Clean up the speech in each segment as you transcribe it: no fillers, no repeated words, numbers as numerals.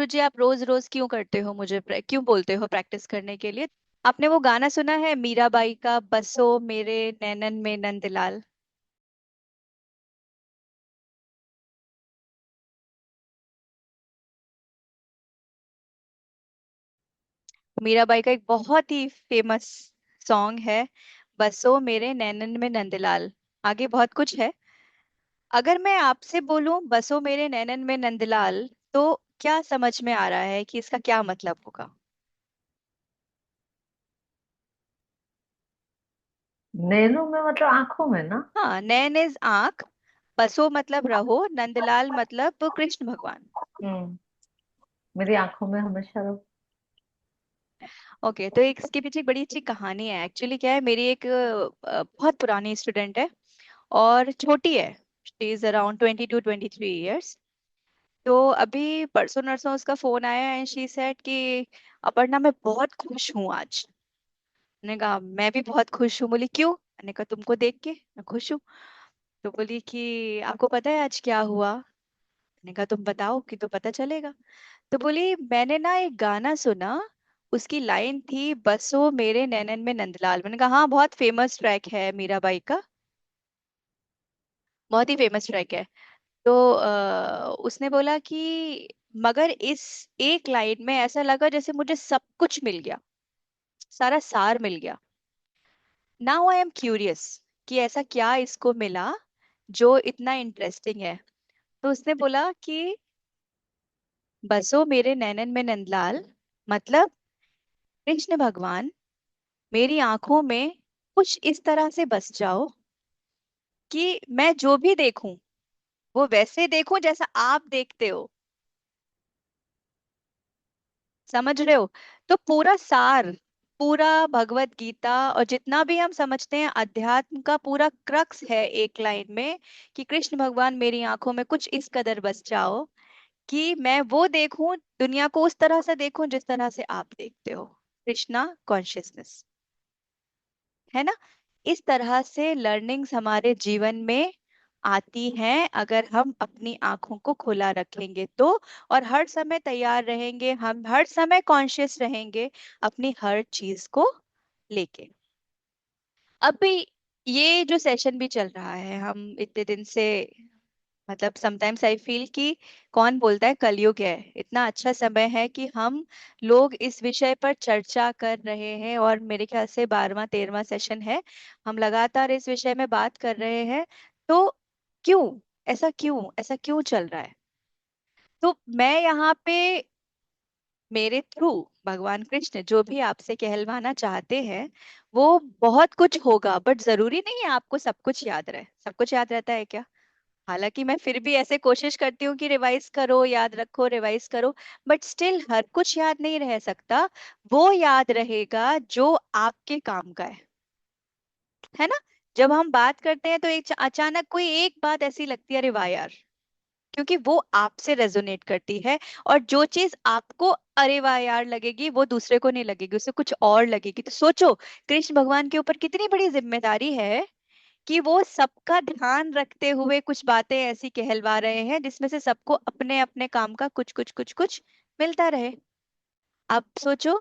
गुरुजी आप रोज रोज क्यों करते हो, मुझे क्यों बोलते हो प्रैक्टिस करने के लिए? आपने वो गाना सुना है मीराबाई का, बसो मेरे नैनन में नंदलाल? मीराबाई का एक बहुत ही फेमस सॉन्ग है, बसो मेरे नैनन में नंदलाल। आगे बहुत कुछ है। अगर मैं आपसे बोलूं बसो मेरे नैनन में नंदलाल, तो क्या समझ में आ रहा है कि इसका क्या मतलब होगा? नैनो में मतलब आंखों में ना। हाँ, नैन इज आंख, बसो मतलब रहो, नंदलाल मतलब कृष्ण भगवान। हम्म। मेरी आंखों में हमेशा रहो। ओके, तो एक इसके पीछे एक बड़ी अच्छी कहानी है। एक्चुअली क्या है, मेरी एक बहुत पुरानी स्टूडेंट है और छोटी है। She is around 22-23 years. तो अभी परसों नरसों उसका फोन आया एंड शी सेड कि अपर्णा मैं बहुत खुश हूँ आज। मैंने कहा मैं भी बहुत खुश हूँ। बोली क्यों? मैंने कहा तुमको देख के मैं खुश हूँ। तो बोली कि आपको पता है आज क्या हुआ? मैंने कहा तुम बताओ कि तो पता चलेगा। तो बोली मैंने ना एक गाना सुना, उसकी लाइन थी बसो मेरे नैनन में नंदलाल। मैंने कहा हाँ, बहुत फेमस ट्रैक है मीराबाई का, बहुत ही फेमस ट्रैक है। तो उसने बोला कि मगर इस एक लाइन में ऐसा लगा जैसे मुझे सब कुछ मिल गया, सारा सार मिल गया। नाउ आई एम क्यूरियस कि ऐसा क्या इसको मिला जो इतना इंटरेस्टिंग है। तो उसने बोला कि बसो मेरे नैनन में नंदलाल मतलब कृष्ण भगवान मेरी आंखों में कुछ इस तरह से बस जाओ कि मैं जो भी देखूं वो वैसे देखूं जैसा आप देखते हो। समझ रहे हो? तो पूरा सार, पूरा भगवत गीता और जितना भी हम समझते हैं अध्यात्म का पूरा क्रक्स है एक लाइन में, कि कृष्ण भगवान मेरी आंखों में कुछ इस कदर बस जाओ कि मैं वो देखूं, दुनिया को उस तरह से देखूं जिस तरह से आप देखते हो। कृष्णा कॉन्शियसनेस, है ना? इस तरह से लर्निंग्स हमारे जीवन में आती हैं अगर हम अपनी आंखों को खुला रखेंगे तो, और हर समय तैयार रहेंगे, हम हर समय कॉन्शियस रहेंगे अपनी हर चीज को लेके। अब भी ये जो सेशन भी चल रहा है, हम इतने दिन से, मतलब समटाइम्स आई फील कि कौन बोलता है कलयुग है, इतना अच्छा समय है कि हम लोग इस विषय पर चर्चा कर रहे हैं। और मेरे ख्याल से 12वां 13वां सेशन है, हम लगातार इस विषय में बात कर रहे हैं। तो क्यों, ऐसा क्यों चल रहा है? तो मैं यहाँ पे, मेरे थ्रू भगवान कृष्ण जो भी आपसे कहलवाना चाहते हैं वो बहुत कुछ होगा, बट जरूरी नहीं है आपको सब कुछ याद रहे। सब कुछ याद रहता है क्या? हालांकि मैं फिर भी ऐसे कोशिश करती हूँ कि रिवाइज करो, याद रखो, रिवाइज करो, बट स्टिल हर कुछ याद नहीं रह सकता। वो याद रहेगा जो आपके काम का है ना? जब हम बात करते हैं तो एक अचानक कोई एक बात ऐसी लगती है, अरे वाह यार, क्योंकि वो आपसे रेजोनेट करती है। और जो चीज आपको अरे वाह यार लगेगी वो दूसरे को नहीं लगेगी, उसे कुछ और लगेगी। तो सोचो, कृष्ण भगवान के ऊपर कितनी बड़ी जिम्मेदारी है कि वो सबका ध्यान रखते हुए कुछ बातें ऐसी कहलवा रहे हैं जिसमें से सबको अपने अपने काम का कुछ कुछ कुछ कुछ मिलता रहे। अब सोचो,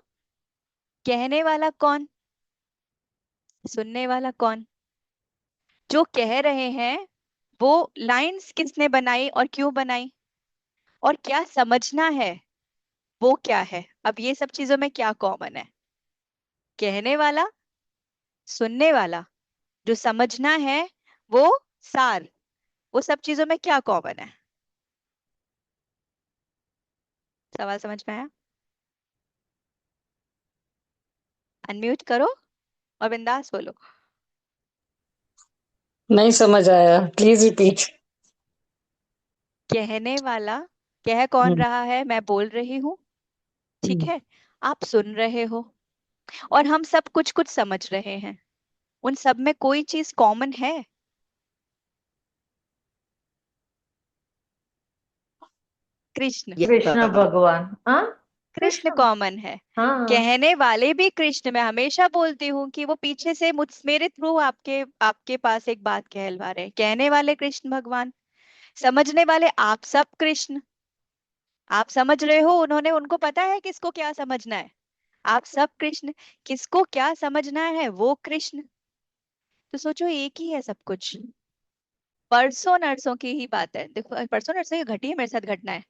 कहने वाला कौन, सुनने वाला कौन? जो कह रहे हैं वो लाइंस किसने बनाई और क्यों बनाई, और क्या समझना है वो क्या है? अब ये सब चीजों में क्या कॉमन है? कहने वाला, सुनने वाला, जो समझना है, वो सार, वो सब चीजों में क्या कॉमन है? सवाल समझ में आया? अनम्यूट करो और बिंदास बोलो। नहीं समझ आया, प्लीज रिपीट। कहने वाला, कह कौन हम्म। रहा है? मैं बोल रही हूँ, ठीक हम्म। है? आप सुन रहे हो, और हम सब कुछ कुछ समझ रहे हैं। उन सब में कोई चीज कॉमन है? कृष्ण। ये कृष्ण भगवान, हाँ। कृष्ण कृष्ण। कॉमन है। हाँ। कहने वाले भी कृष्ण। मैं हमेशा बोलती हूँ कि वो पीछे से मुझ मेरे थ्रू आपके आपके पास एक बात कहलवा रहे हैं। कहने वाले कृष्ण भगवान, समझने वाले आप सब कृष्ण। आप समझ रहे हो, उन्होंने, उनको पता है किसको क्या समझना है। आप सब कृष्ण, किसको क्या समझना है वो कृष्ण। तो सोचो एक ही है सब कुछ। परसों नरसों की ही बात है, देखो परसों नरसों ये घटी है, मेरे साथ घटना है।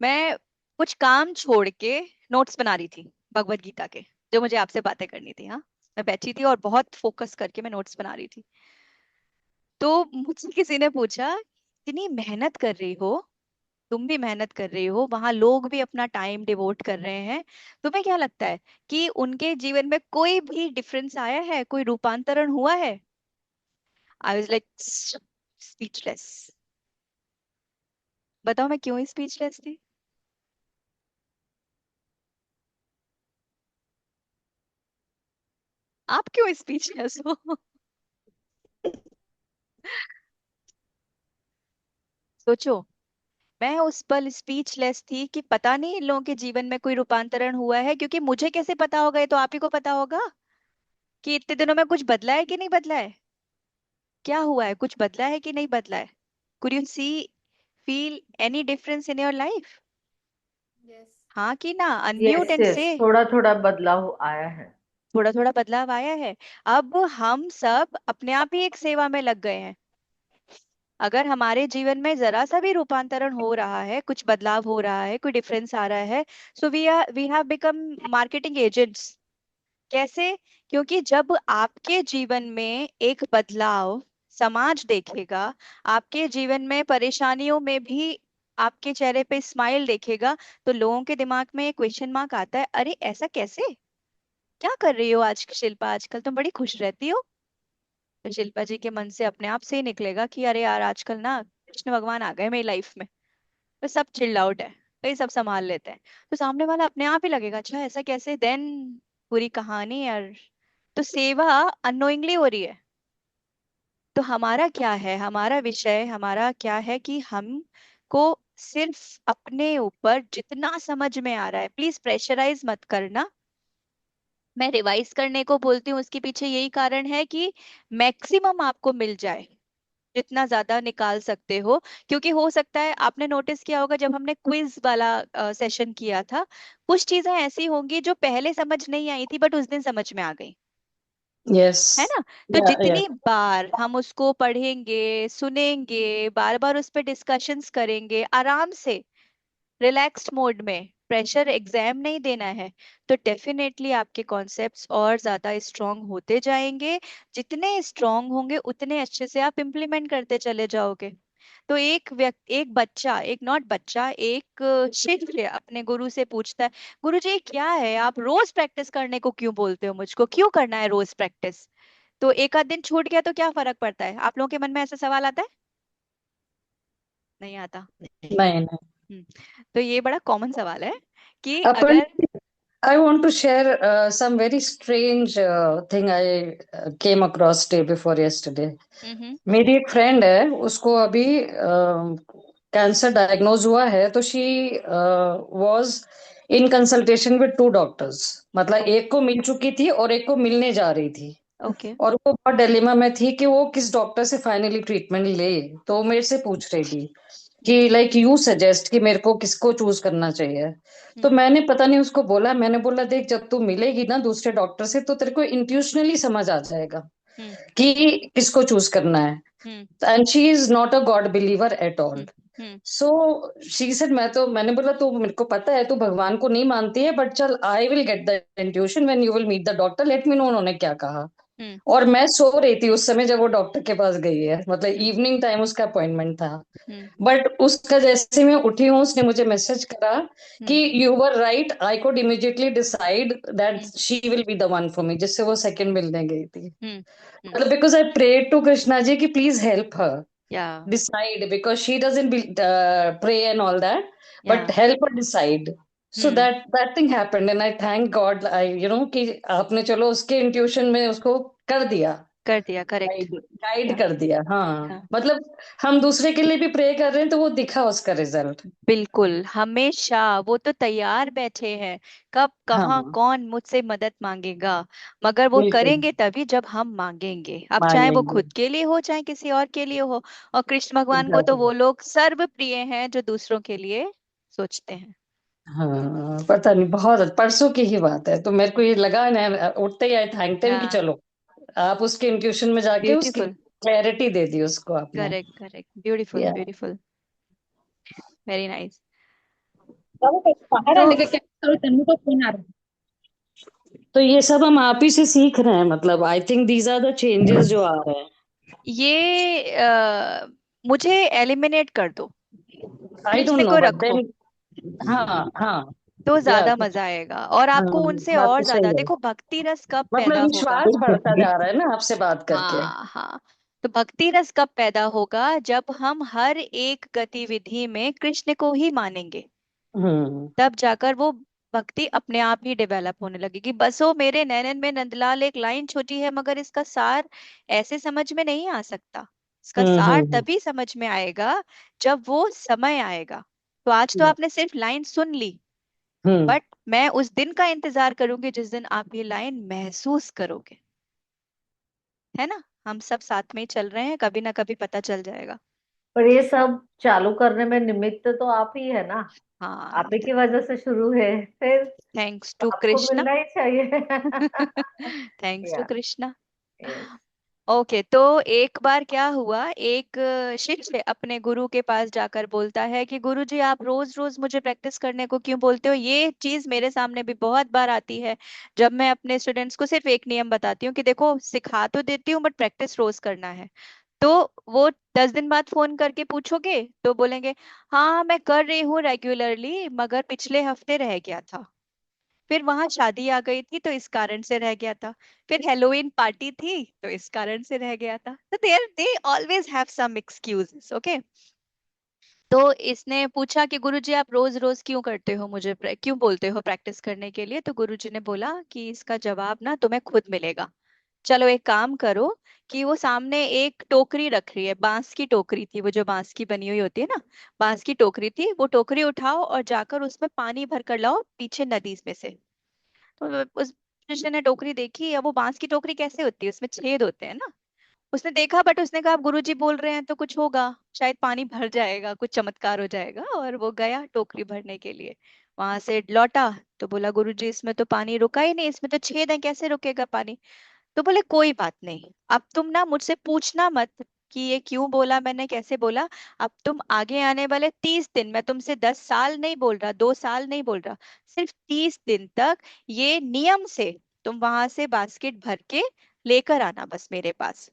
मैं कुछ काम छोड़ के नोट्स बना रही थी भगवत गीता के, जो मुझे आपसे बातें करनी थी। हाँ, मैं बैठी थी और बहुत फोकस करके मैं नोट्स बना रही थी। तो मुझसे किसी ने पूछा, इतनी मेहनत कर रही हो, तुम भी मेहनत कर रही हो, वहां लोग भी अपना टाइम डिवोट कर रहे हैं, तुम्हें क्या लगता है कि उनके जीवन में कोई भी डिफरेंस आया है, कोई रूपांतरण हुआ है? I was like speechless. बताओ मैं क्यों स्पीचलेस थी? आप क्यों स्पीचलेस हो? सोचो, मैं उस पल स्पीचलेस थी कि पता नहीं इन लोगों के जीवन में कोई रूपांतरण हुआ है, क्योंकि मुझे कैसे पता होगा, ये तो आप ही को पता होगा कि इतने दिनों में कुछ बदला है कि नहीं बदला है, क्या हुआ है, कुछ बदला है कि नहीं बदला है। Could you see, feel any difference in your life? Yes. हाँ कि ना, अनम्यूट यस एंड यस, से। थोड़ा थोड़ा बदलाव आया है। थोड़ा थोड़ा बदलाव आया है। अब हम सब अपने आप ही एक सेवा में लग गए हैं। अगर हमारे जीवन में जरा सा भी रूपांतरण हो रहा है, कुछ बदलाव हो रहा है, कोई डिफरेंस आ रहा है, so we have become marketing agents. कैसे? क्योंकि जब आपके जीवन में एक बदलाव समाज देखेगा, आपके जीवन में परेशानियों में भी आपके चेहरे पे स्माइल देखेगा, तो लोगों के दिमाग में एक क्वेश्चन मार्क आता है, अरे ऐसा कैसे, क्या कर रही हो आज शिल्पा, आजकल तुम बड़ी खुश रहती हो। तो शिल्पा जी के मन से अपने आप से ही निकलेगा कि अरे यार आजकल ना कृष्ण भगवान आ गए मेरी लाइफ में, तो सब चिल्ड आउट है, तो ये सब संभाल लेते हैं। तो सामने वाला अपने आप ही लगेगा, अच्छा ऐसा कैसे, देन पूरी कहानी यार। तो सेवा अननोइंगली हो रही है। तो हमारा क्या है, हमारा विषय हमारा क्या है कि हम को सिर्फ अपने ऊपर जितना समझ में आ रहा है, प्लीज प्रेशराइज मत करना। मैं रिवाइज करने को बोलती हूँ, उसके पीछे यही कारण है कि मैक्सिमम आपको मिल जाए, जितना ज्यादा निकाल सकते हो। क्योंकि हो सकता है आपने नोटिस किया होगा, जब हमने क्विज वाला सेशन किया था, कुछ चीजें ऐसी होंगी जो पहले समझ नहीं आई थी बट उस दिन समझ में आ गई, Yes. है ना? तो Yeah, yeah. जितनी बार हम उसको पढ़ेंगे, सुनेंगे, बार बार उस पर डिस्कशंस करेंगे आराम से, रिलैक्स्ड मोड में, प्रेशर एग्जाम नहीं देना है, तो डेफिनेटली आपके कॉन्सेप्ट्स और ज्यादा स्ट्रांग होते जाएंगे। जितने स्ट्रांग होंगे उतने अच्छे से आप इम्प्लीमेंट करते चले जाओगे। तो एक व्यक्ति, एक बच्चा, एक नॉट बच्चा, एक शिष्य अपने गुरु से पूछता है, गुरु जी क्या है, आप रोज प्रैक्टिस करने को क्यों बोलते हो, मुझको क्यों करना है रोज प्रैक्टिस? तो एक आध दिन छूट गया तो क्या फर्क पड़ता है? आप लोगों के मन में ऐसा सवाल आता है? नहीं आता? नहीं नहीं। हम्म। तो ये बड़ा कॉमन सवाल है कि अपन, अगर, I want to share some very strange thing I came across day before yesterday. हम्म, मेरी एक फ्रेंड है, उसको अभी कैंसर डायग्नोज हुआ है, तो she was in consultation with two doctors. मतलब एक को मिल चुकी थी और एक को मिलने जा रही थी, ओके। और वो बहुत डिलेमा में थी कि वो किस डॉक्टर से फाइनली ट्रीटमेंट ले। तो वो मेरे से पूछ रही थी कि लाइक यू सजेस्ट कि मेरे को किसको चूज करना चाहिए। तो हम्म मैंने पता नहीं उसको बोला, मैंने बोला देख, जब तू मिलेगी ना दूसरे डॉक्टर से तो तेरे को इंट्यूशनली समझ आ जाएगा हम्म कि किसको चूज करना है। Hmm and she is not a god believer at all. Hmm hmm so she said, मैंने बोला तू, मेरे को पता है तू भगवान को नहीं मानती है, बट चल I will get the intuition when you will meet the doctor, let me know उन्होंने क्या कहा। हम्म और मैं सो रही थी उस समय जब वो डॉक्टर के पास गई है, मतलब हम्म इवनिंग टाइम उसका अपॉइंटमेंट था। हम्म बट उसका जैसे मैं उठी हूँ, उसने मुझे मैसेज करा कि hmm you were right, I could immediately decide that hmm she will be the one for me, जिससे वो सेकंड मिलने गई थी। हम्म हम्म, मतलब because I prayed to Krishna ji कि प्लीज हेल्प हर या decide, because she doesn't pray and all that, but या help her decide. So hmm, that thing happened, and I thank God, I कि आपने चलो उसके intuition में उसको कर दिया, कर दिया, करेक्ट। गाइड गाइड या कर दिया। हाँ, या मतलब हम दूसरे के लिए भी प्रे कर रहे हैं तो वो दिखा उसका रिजल्ट। बिल्कुल, हमेशा वो तो तैयार बैठे हैं, कब कहाँ हाँ, कौन मुझसे मदद मांगेगा, मगर वो बिल्कुल करेंगे तभी जब हम मांगेंगे, अब चाहे वो मांगेंगे। खुद के लिए हो चाहे किसी और के लिए हो। और कृष्ण भगवान को तो एग्जैक्टली। वो लोग सर्व प्रिय हैं जो दूसरों के लिए सोचते हैं। हाँ पता नहीं, बहुत परसों की ही बात है, तो मेरे को ये लगा ना, उठते ही आई थैंक देम कि हाँ, चलो आप उसके इंट्यूशन में जाके उसकी ब्यूटीफुल, क्लैरिटी दे दी उसको आपने। करेक्ट करेक्ट, ब्यूटीफुल या ब्यूटीफुल, वेरी नाइस। चलो बाहर तो आने का क्या, कल तन्नू का फोन आ रहा है। तो ये सब हम आप ही से सीख रहे हैं, मतलब I think these are the changes जो आ रहे हैं। ये मुझे एलिमिनेट कर दो, आई डोंट कृष्ण नो को बट रखो, देन, हाँ हाँ, तो या ज्यादा मजा आएगा, और आपको उनसे बात और तो ज्यादा, सही है। देखो भक्ति रस कब पैदा मतलब होगा। विश्वास बढ़ता जा रहा है ना आपसे बात करके। हाँ हाँ, तो भक्ति रस कब पैदा होगा, जब हम हर एक गतिविधि में कृष्ण को ही मानेंगे, हम्म तब जाकर वो भक्ति अपने आप ही डेवलप होने लगेगी। बसो मेरे नैनन में नंदलाल एक लाइन छोटी है, मगर इसका सार ऐसे समझ में नहीं आ सकता। इसका सार हम्म। तभी समझ में आएगा जब वो समय आएगा। तो आज तो आपने सिर्फ line soon Lee, hmm. But मैं उस दिन का इंतजार करूंगी जिस दिन आप ये लाइन महसूस करोगे, है ना। हम सब साथ में ही चल रहे हैं, कभी ना कभी पता चल जाएगा। पर ये सब चालू करने में निमित्त तो आप ही है ना। हाँ, आप ही की वजह से शुरू है, फिर थैंक्स तो टू आपको कृष्णा। मिलना ही चाहिए। थैंक्स टू या कृष्णा। यस। ओके, तो एक बार क्या हुआ, एक शिष्य अपने गुरु के पास जाकर बोलता है कि गुरु जी, आप रोज रोज मुझे प्रैक्टिस करने को क्यों बोलते हो, ये चीज मेरे सामने भी बहुत बार आती है। जब मैं अपने स्टूडेंट्स को सिर्फ एक नियम बताती हूँ कि देखो, सिखा तो देती हूँ बट प्रैक्टिस रोज करना है। तो वो 10 दिन बाद फोन करके पूछोगे तो बोलेंगे, हाँ मैं कर रही हूँ रेगुलरली, मगर पिछले हफ्ते रह गया था, फिर वहां शादी आ गई थी तो इस कारण से रह गया था, फिर हेलोवीन पार्टी थी तो इस कारण से रह गया था। तो they always have some excuses, okay. तो इसने पूछा कि गुरुजी, आप रोज रोज क्यों करते हो, मुझे क्यों बोलते हो प्रैक्टिस करने के लिए। तो गुरुजी ने बोला कि इसका जवाब ना तुम्हें खुद मिलेगा। चलो एक काम करो, कि वो सामने एक टोकरी रख रही है, बांस की टोकरी थी, वो जो बांस की बनी हुई होती है ना, बांस की टोकरी थी, वो टोकरी उठाओ और जाकर उसमें पानी भर कर लाओ पीछे नदी में से। तो उस शिष्य ने टोकरी देखी, अब वो बांस की टोकरी कैसे होती है, उसमें छेद होते हैं ना। उसने देखा, बट उसने कहा अब गुरुजी बोल रहे हैं तो कुछ होगा, शायद पानी भर जाएगा, कुछ चमत्कार हो जाएगा, और वो गया टोकरी भरने के लिए। वहां से लौटा तो बोला, गुरुजी इसमें तो पानी रुका ही नहीं, इसमें तो छेद है, कैसे रुकेगा पानी। तो बोले कोई बात नहीं, अब तुम ना मुझसे पूछना मत कि ये क्यों बोला, मैंने कैसे बोला। अब तुम आगे आने वाले 30 दिन, मैं तुमसे 10 साल नहीं बोल रहा, 2 साल नहीं बोल रहा, सिर्फ 30 दिन तक ये नियम से तुम वहां से बास्केट भर के लेकर आना बस मेरे पास।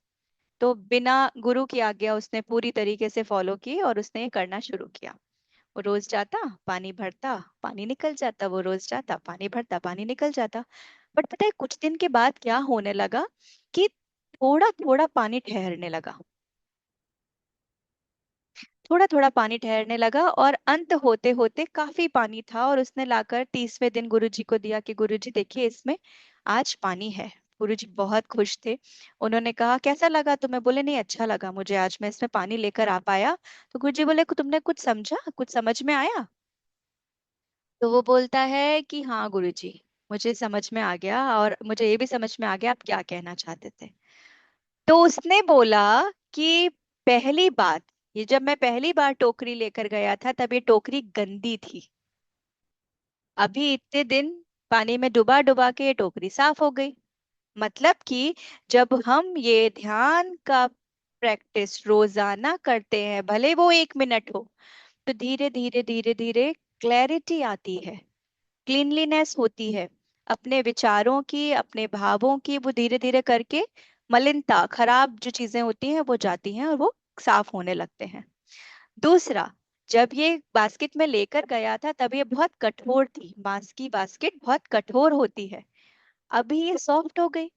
तो बिना गुरु की आज्ञा उसने पूरी तरीके से फॉलो की और उसने ये करना शुरू किया। वो रोज जाता, पानी भरता, पानी निकल जाता, वो रोज जाता, पानी भरता, पानी निकल जाता। बट पता है कुछ दिन के बाद क्या होने लगा, कि थोड़ा थोड़ा पानी ठहरने लगा, थोड़ा थोड़ा पानी ठहरने लगा, और अंत होते होते काफी पानी था, और उसने लाकर 30वें दिन गुरुजी को दिया कि गुरुजी देखिए, इसमें आज पानी है। गुरुजी बहुत खुश थे। उन्होंने कहा कैसा लगा तुम्हें, बोले नहीं अच्छा लगा मुझे, आज मैं इसमें पानी लेकर आ पाया। तो गुरुजी बोले, तुमने कुछ समझा, कुछ समझ में आया। तो वो बोलता है कि हाँ गुरुजी, मुझे समझ में आ गया, और मुझे ये भी समझ में आ गया आप क्या कहना चाहते थे। तो उसने बोला कि पहली बात, ये जब मैं पहली बार टोकरी लेकर गया था तब ये टोकरी गंदी थी, अभी इतने दिन पानी में डुबा डुबा के ये टोकरी साफ हो गई। मतलब कि जब हम ये ध्यान का प्रैक्टिस रोजाना करते हैं, भले वो 1 मिनट हो, तो धीरे धीरे धीरे धीरे क्लैरिटी आती है, क्लीनलीनेस होती है, अपने विचारों की, अपने भावों की, वो धीरे धीरे करके मलिनता, खराब जो चीजें होती हैं वो जाती हैं और वो साफ होने लगते हैं। दूसरा, जब ये बास्केट में लेकर गया था तब ये बहुत कठोर थी, बांस की बास्केट बहुत कठोर होती है, अभी ये सॉफ्ट हो गई,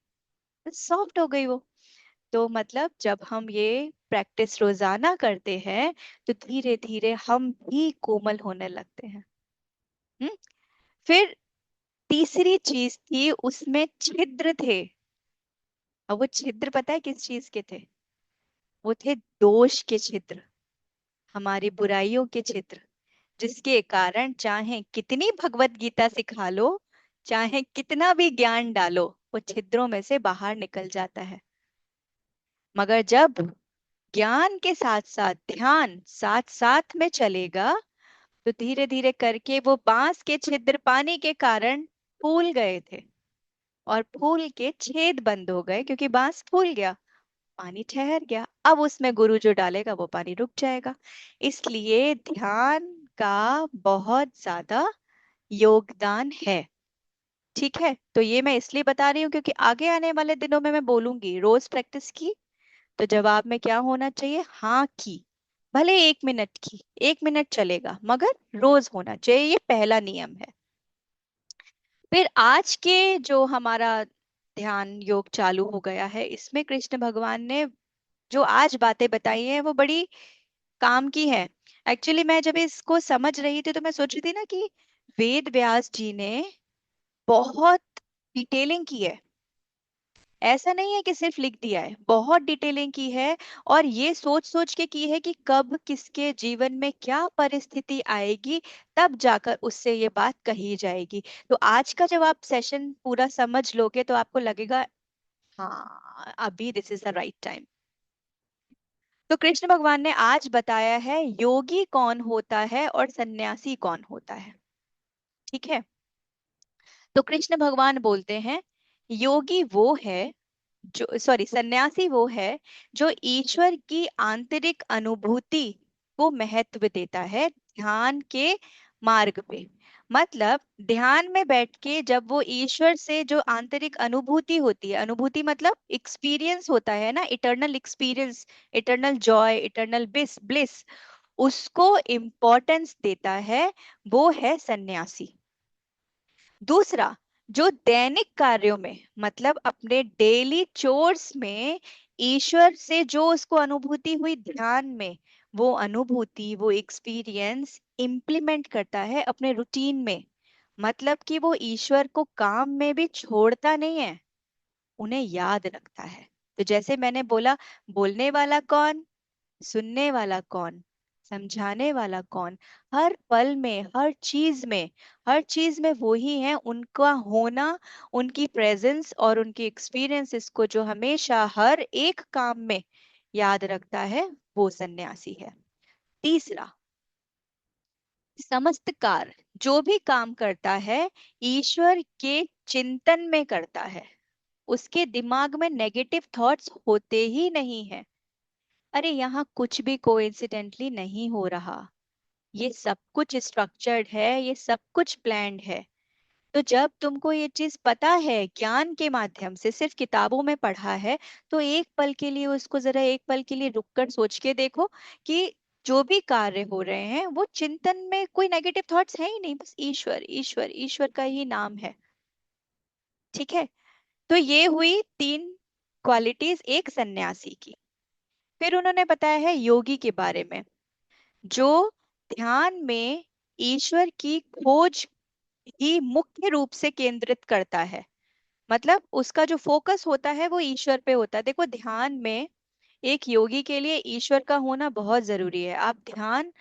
सॉफ्ट हो गई वो। तो मतलब जब हम ये प्रैक्टिस रोजाना करते हैं तो धीरे धीरे हम भी कोमल होने लगते हैं। हम्म। फिर तीसरी चीज थी, उसमें छिद्र थे। अब वो छिद्र पता है किस चीज के थे, वो थे दोष के छिद्र, हमारी बुराइयों के छिद्र, जिसके कारण चाहे कितनी भगवत गीता सिखा लो, चाहे कितना भी ज्ञान डालो, वो छिद्रों में से बाहर निकल जाता है। मगर जब ज्ञान के साथ साथ ध्यान साथ साथ में चलेगा, तो धीरे धीरे करके वो बांस के छिद्र पानी के कारण फूल गए थे, और फूल के छेद बंद हो गए क्योंकि बांस फूल गया, पानी ठहर गया। अब उसमें गुरु जो डालेगा वो पानी रुक जाएगा। इसलिए ध्यान का बहुत ज्यादा योगदान है। ठीक है, तो ये मैं इसलिए बता रही हूँ क्योंकि आगे आने वाले दिनों में मैं बोलूंगी रोज प्रैक्टिस की, तो जवाब में क्या होना चाहिए, हाँ की। भले 1 मिनट की, 1 मिनट चलेगा, मगर रोज होना चाहिए, ये पहला नियम है। फिर आज के जो हमारा ध्यान योग चालू हो गया है, इसमें कृष्ण भगवान ने जो आज बातें बताई हैं वो बड़ी काम की है। एक्चुअली मैं जब इसको समझ रही थी तो मैं सोच रही थी ना कि वेद व्यास जी ने बहुत डिटेलिंग की है। ऐसा नहीं है कि सिर्फ लिख दिया है, बहुत डिटेलिंग की है। और ये सोच सोच के की है कि कब किसके जीवन में क्या परिस्थिति आएगी, तब जाकर उससे ये बात कही जाएगी। तो आज का जब आप सेशन पूरा समझ लोगे तो आपको लगेगा हाँ अभी this is the right time. तो कृष्ण भगवान ने आज बताया है योगी कौन होता है और सन्यासी कौन होता है। ठीक है, तो कृष्ण भगवान बोलते हैं योगी वो है जो, सॉरी, सन्यासी वो है जो ईश्वर की आंतरिक अनुभूति को महत्व देता है ध्यान के मार्ग पे। मतलब ध्यान में बैठ के जब वो ईश्वर से जो आंतरिक अनुभूति होती है, अनुभूति मतलब एक्सपीरियंस होता है ना, eternal experience, eternal Joy, eternal bliss bliss, उसको इम्पोर्टेंस देता है, वो है सन्यासी। दूसरा, जो दैनिक कार्यों में मतलब अपने डेली चोर्स में ईश्वर से जो उसको अनुभूति हुई ध्यान में, वो अनुभूति, वो एक्सपीरियंस इम्प्लीमेंट करता है अपने रूटीन में। मतलब कि वो ईश्वर को काम में भी छोड़ता नहीं है, उन्हें याद रखता है। तो जैसे मैंने बोला, बोलने वाला कौन, सुनने वाला कौन, समझाने वाला कौन, हर पल में, हर चीज में, हर चीज में वो ही है, उनका होना, उनकी प्रेजेंस और उनकी एक्सपीरियंसेस को जो हमेशा हर एक काम में याद रखता है, वो सन्यासी है। तीसरा, समस्त कार्य जो भी काम करता है ईश्वर के चिंतन में करता है, उसके दिमाग में नेगेटिव थॉट्स होते ही नहीं है। अरे यहाँ कुछ भी कोइंसिडेंटली नहीं हो रहा, ये सब कुछ स्ट्रक्चर्ड है, ये सब कुछ प्लान्ड है। तो जब तुमको ये चीज पता है ज्ञान के माध्यम से, सिर्फ किताबों में पढ़ा है, तो एक पल के लिए उसको जरा एक पल के लिए रुककर सोच के देखो कि जो भी कार्य हो रहे हैं वो चिंतन में कोई नेगेटिव थॉट्स है ही नहीं, बस ईश्वर ईश्वर ईश्वर का ही नाम है। ठीक है, तो ये हुई 3 क्वालिटीज एक सन्यासी की। फिर उन्होंने बताया है योगी के बारे में, जो ध्यान में ईश्वर की खोज ही मुख्य रूप से केंद्रित करता है। मतलब उसका जो फोकस होता है वो ईश्वर पे होता है। देखो, ध्यान में एक योगी के लिए ईश्वर का होना बहुत जरूरी है। आप ध्यान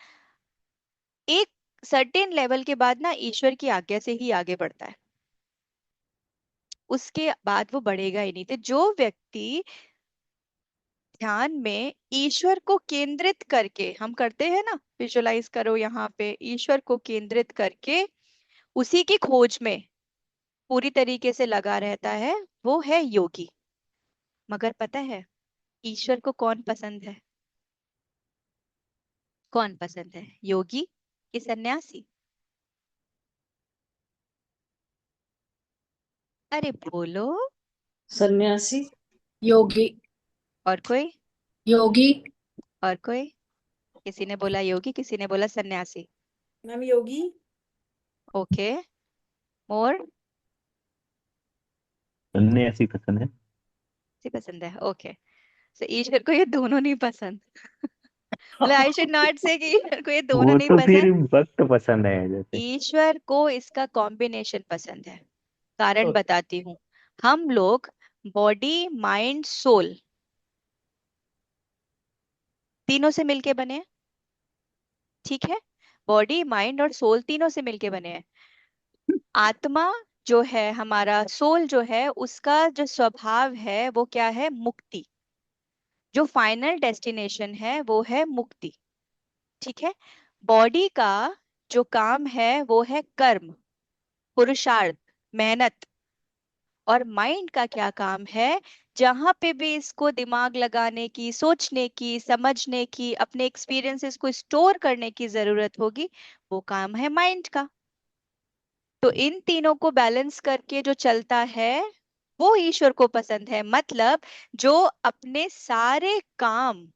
एक सर्टेन लेवल के बाद ना ईश्वर की आज्ञा से ही आगे बढ़ता है, उसके बाद वो बढ़ेगा ही नहीं। तो जो व्यक्ति ध्यान में ईश्वर को केंद्रित करके, हम करते हैं ना, विजुलाइज करो यहाँ पे, ईश्वर को केंद्रित करके उसी की खोज में पूरी तरीके से लगा रहता है, वो है योगी। मगर पता है ईश्वर को कौन पसंद है, कौन पसंद है, योगी कि सन्यासी? अरे बोलो। सन्यासी। योगी। और कोई? योगी। और कोई? किसी ने बोला योगी, किसी ने बोला सन्यासी। मैम योगी। ओके, और सन्यासी पसंद है। किसी पसंद है? ओके, तो ईश्वर को ये दोनों नहीं पसंद। मतलब आई शुड नॉट से कि ईश्वर को ये दोनों वो नहीं तो फिर पसंद। वक्त पसंद है जैसे। ईश्वर को इसका कॉम्बिनेशन पसंद है। कारण ओके। बताती हूँ। हम लोग बॉडी माइंड सोल तीनों से मिलके बने हैं। ठीक है, बॉडी माइंड और सोल तीनों से मिलके बने हैं। आत्मा जो है, हमारा सोल जो है, उसका जो स्वभाव है वो क्या है, मुक्ति। जो फाइनल डेस्टिनेशन है वो है मुक्ति। ठीक है, बॉडी का जो काम है वो है कर्म, पुरुषार्थ, मेहनत। और माइंड का क्या काम है? जहां पे भी इसको दिमाग लगाने की, सोचने की, समझने की, अपने एक्सपीरियंसेस को स्टोर करने की जरूरत होगी, वो काम है माइंड का। तो इन तीनों को बैलेंस करके जो चलता है वो ईश्वर को पसंद है। मतलब जो अपने सारे काम,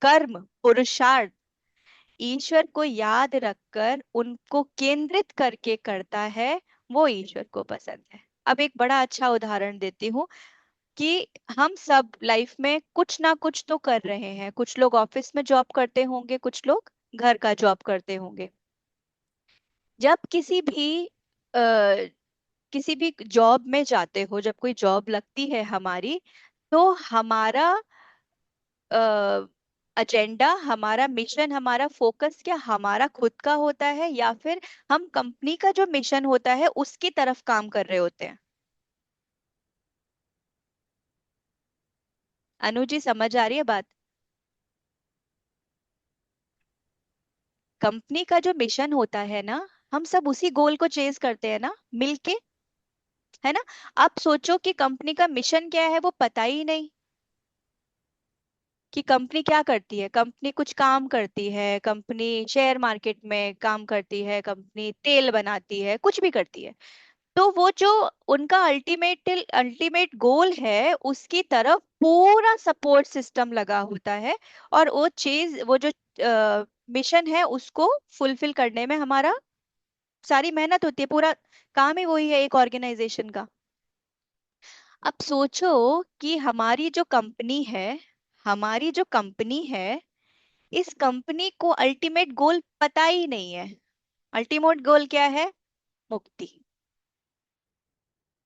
कर्म, पुरुषार्थ ईश्वर को याद रखकर उनको केंद्रित करके करता है, वो ईश्वर को पसंद है। अब एक बड़ा अच्छा उदाहरण देती हूँ कि हम सब लाइफ में कुछ ना कुछ तो कर रहे हैं। कुछ लोग ऑफिस में जॉब करते होंगे, कुछ लोग घर का जॉब करते होंगे। जब किसी भी जॉब में जाते हो, जब कोई जॉब लगती है हमारी, तो हमारा एजेंडा, हमारा मिशन, हमारा फोकस क्या हमारा खुद का होता है, या फिर हम कंपनी का जो मिशन होता है उसकी तरफ काम कर रहे होते हैं? अनु जी, समझ आ रही है बात? कंपनी का जो मिशन होता है ना, हम सब उसी गोल को चेज करते हैं ना, मिलके, है ना? आप सोचो कि कंपनी का मिशन क्या है वो पता ही नहीं कि कंपनी क्या करती है। कंपनी कुछ काम करती है, कंपनी शेयर मार्केट में काम करती है, कंपनी तेल बनाती है, कुछ भी करती है। तो वो जो उनका अल्टीमेट गोल है उसकी तरफ पूरा सपोर्ट सिस्टम लगा होता है। और वो जो मिशन है उसको फुलफिल करने में हमारा सारी मेहनत होती है। पूरा काम ही वही है एक ऑर्गेनाइजेशन का। अब सोचो कि हमारी जो कंपनी है, इस कंपनी को अल्टीमेट गोल पता ही नहीं है। अल्टीमेट गोल क्या है? मुक्ति।